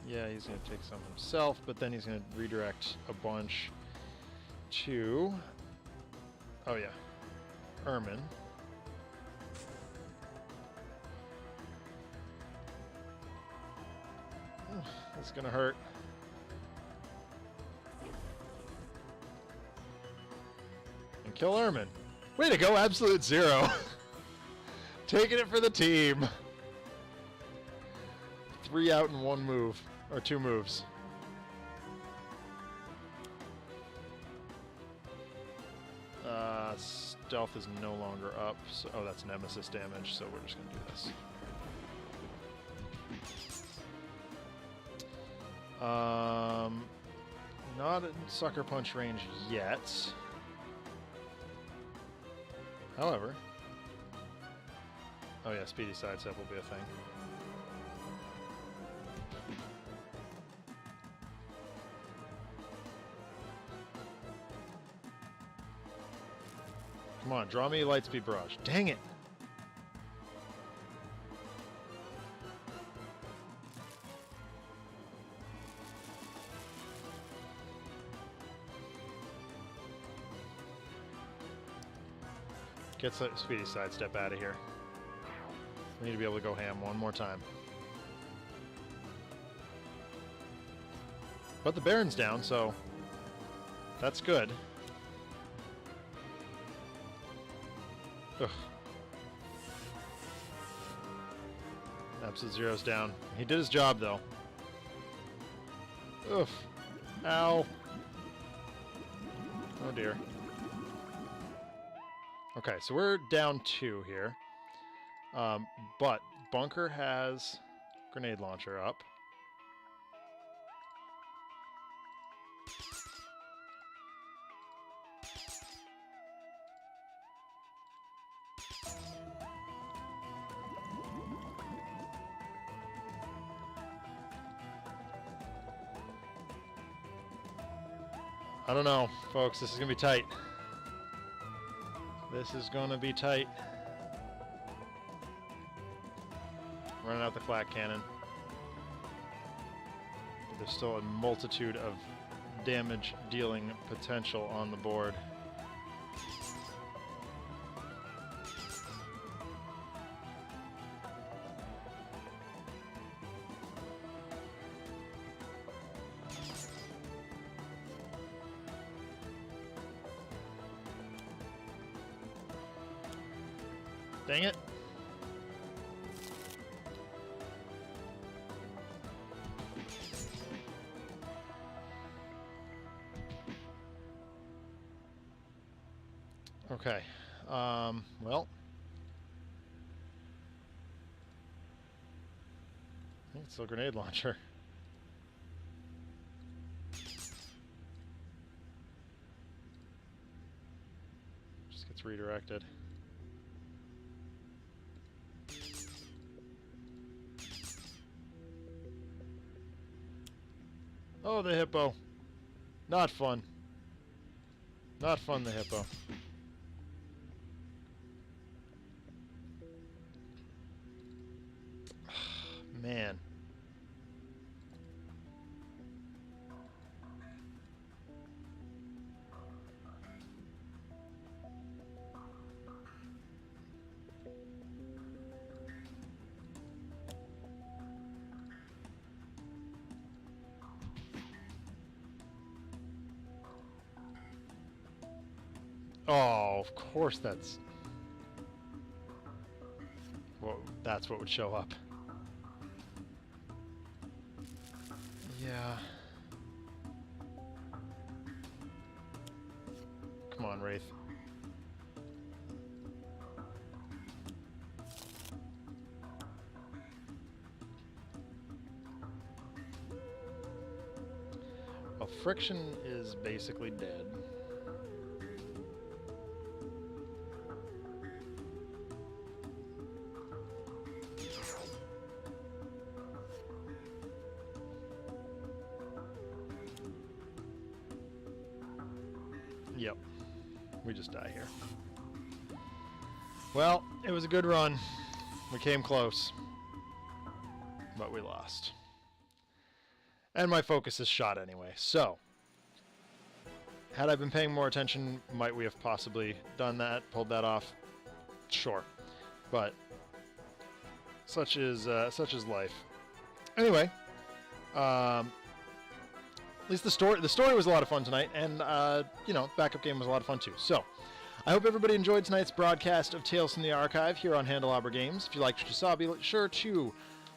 Yeah, he's going to take some himself, but then he's going to redirect a bunch to... Oh, yeah. Ermine. That's going to hurt. And kill Ermine. Way to go, Absolute Zero. Taking it for the team. 3 out in 1 move. Or 2 moves. Stealth is no longer up. So, oh, that's Nemesis damage, so we're just going to do this. Not in Sucker Punch range yet. However... Oh yeah, Speedy Sidestep will be a thing. Come on, draw me a Lightspeed Barrage. Dang it! Get Speedy Sidestep out of here. We need to be able to go ham one more time. But the Baron's down, so that's good. Ugh. Absolute Zero's down. He did his job, though. Oof. Ow. Oh, dear. Okay, so we're down 2 here. But Bunker has Grenade Launcher up. I don't know, folks. This is going to be tight. This is going to be tight. Running out the Flak Cannon. But there's still a multitude of damage dealing potential on the board. Dang it. Okay. Well. I think it's still a Grenade Launcher. Just gets redirected. Oh, the Hippo. Not fun. Not fun, the Hippo. Man. Oh, of course that's... Well, that's what would show up. Yeah. Come on, Wraith. Well, Friction is basically dead. Yep. We just die here. Well, it was a good run. We came close. But we lost. And my focus is shot anyway. So, had I been paying more attention, might we have possibly done that, pulled that off? Sure. But such is life. Anyway, at least the story was a lot of fun tonight, and backup game was a lot of fun too. So, I hope everybody enjoyed tonight's broadcast of Tales from the Archive here on Handelabra Games. If you liked what you saw, be sure to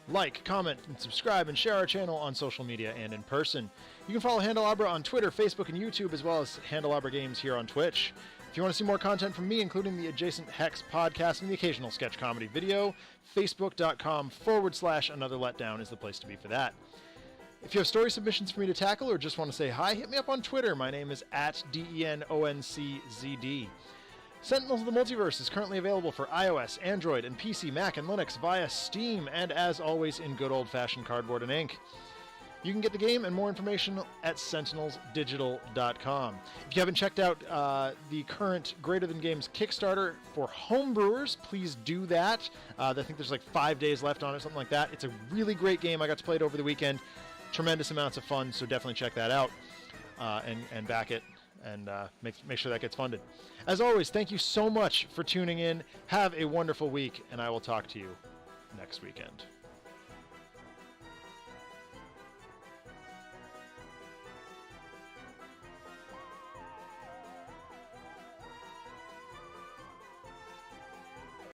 like, comment, and subscribe, and share our channel on social media and in person. You can follow Handelabra on Twitter, Facebook, and YouTube, as well as Handelabra Games here on Twitch. If you want to see more content from me, including the adjacent Hex podcast and the occasional sketch comedy video, facebook.com/Another Letdown is the place to be for that. If you have story submissions for me to tackle or just want to say hi, hit me up on Twitter. My name is @DENONCZD. Sentinels of the Multiverse is currently available for iOS, Android, and PC, Mac, and Linux via Steam, and as always in good old-fashioned cardboard and ink. You can get the game and more information at sentinelsdigital.com. If you haven't checked out the current Greater Than Games Kickstarter for homebrewers, please do that. I think there's like 5 days left on it, something like that. It's a really great game. I got to play it over the weekend. Tremendous amounts of fun, so definitely check that out and back it. And make sure that gets funded. As always, thank you so much for tuning in. Have a wonderful week, and I will talk to you next weekend.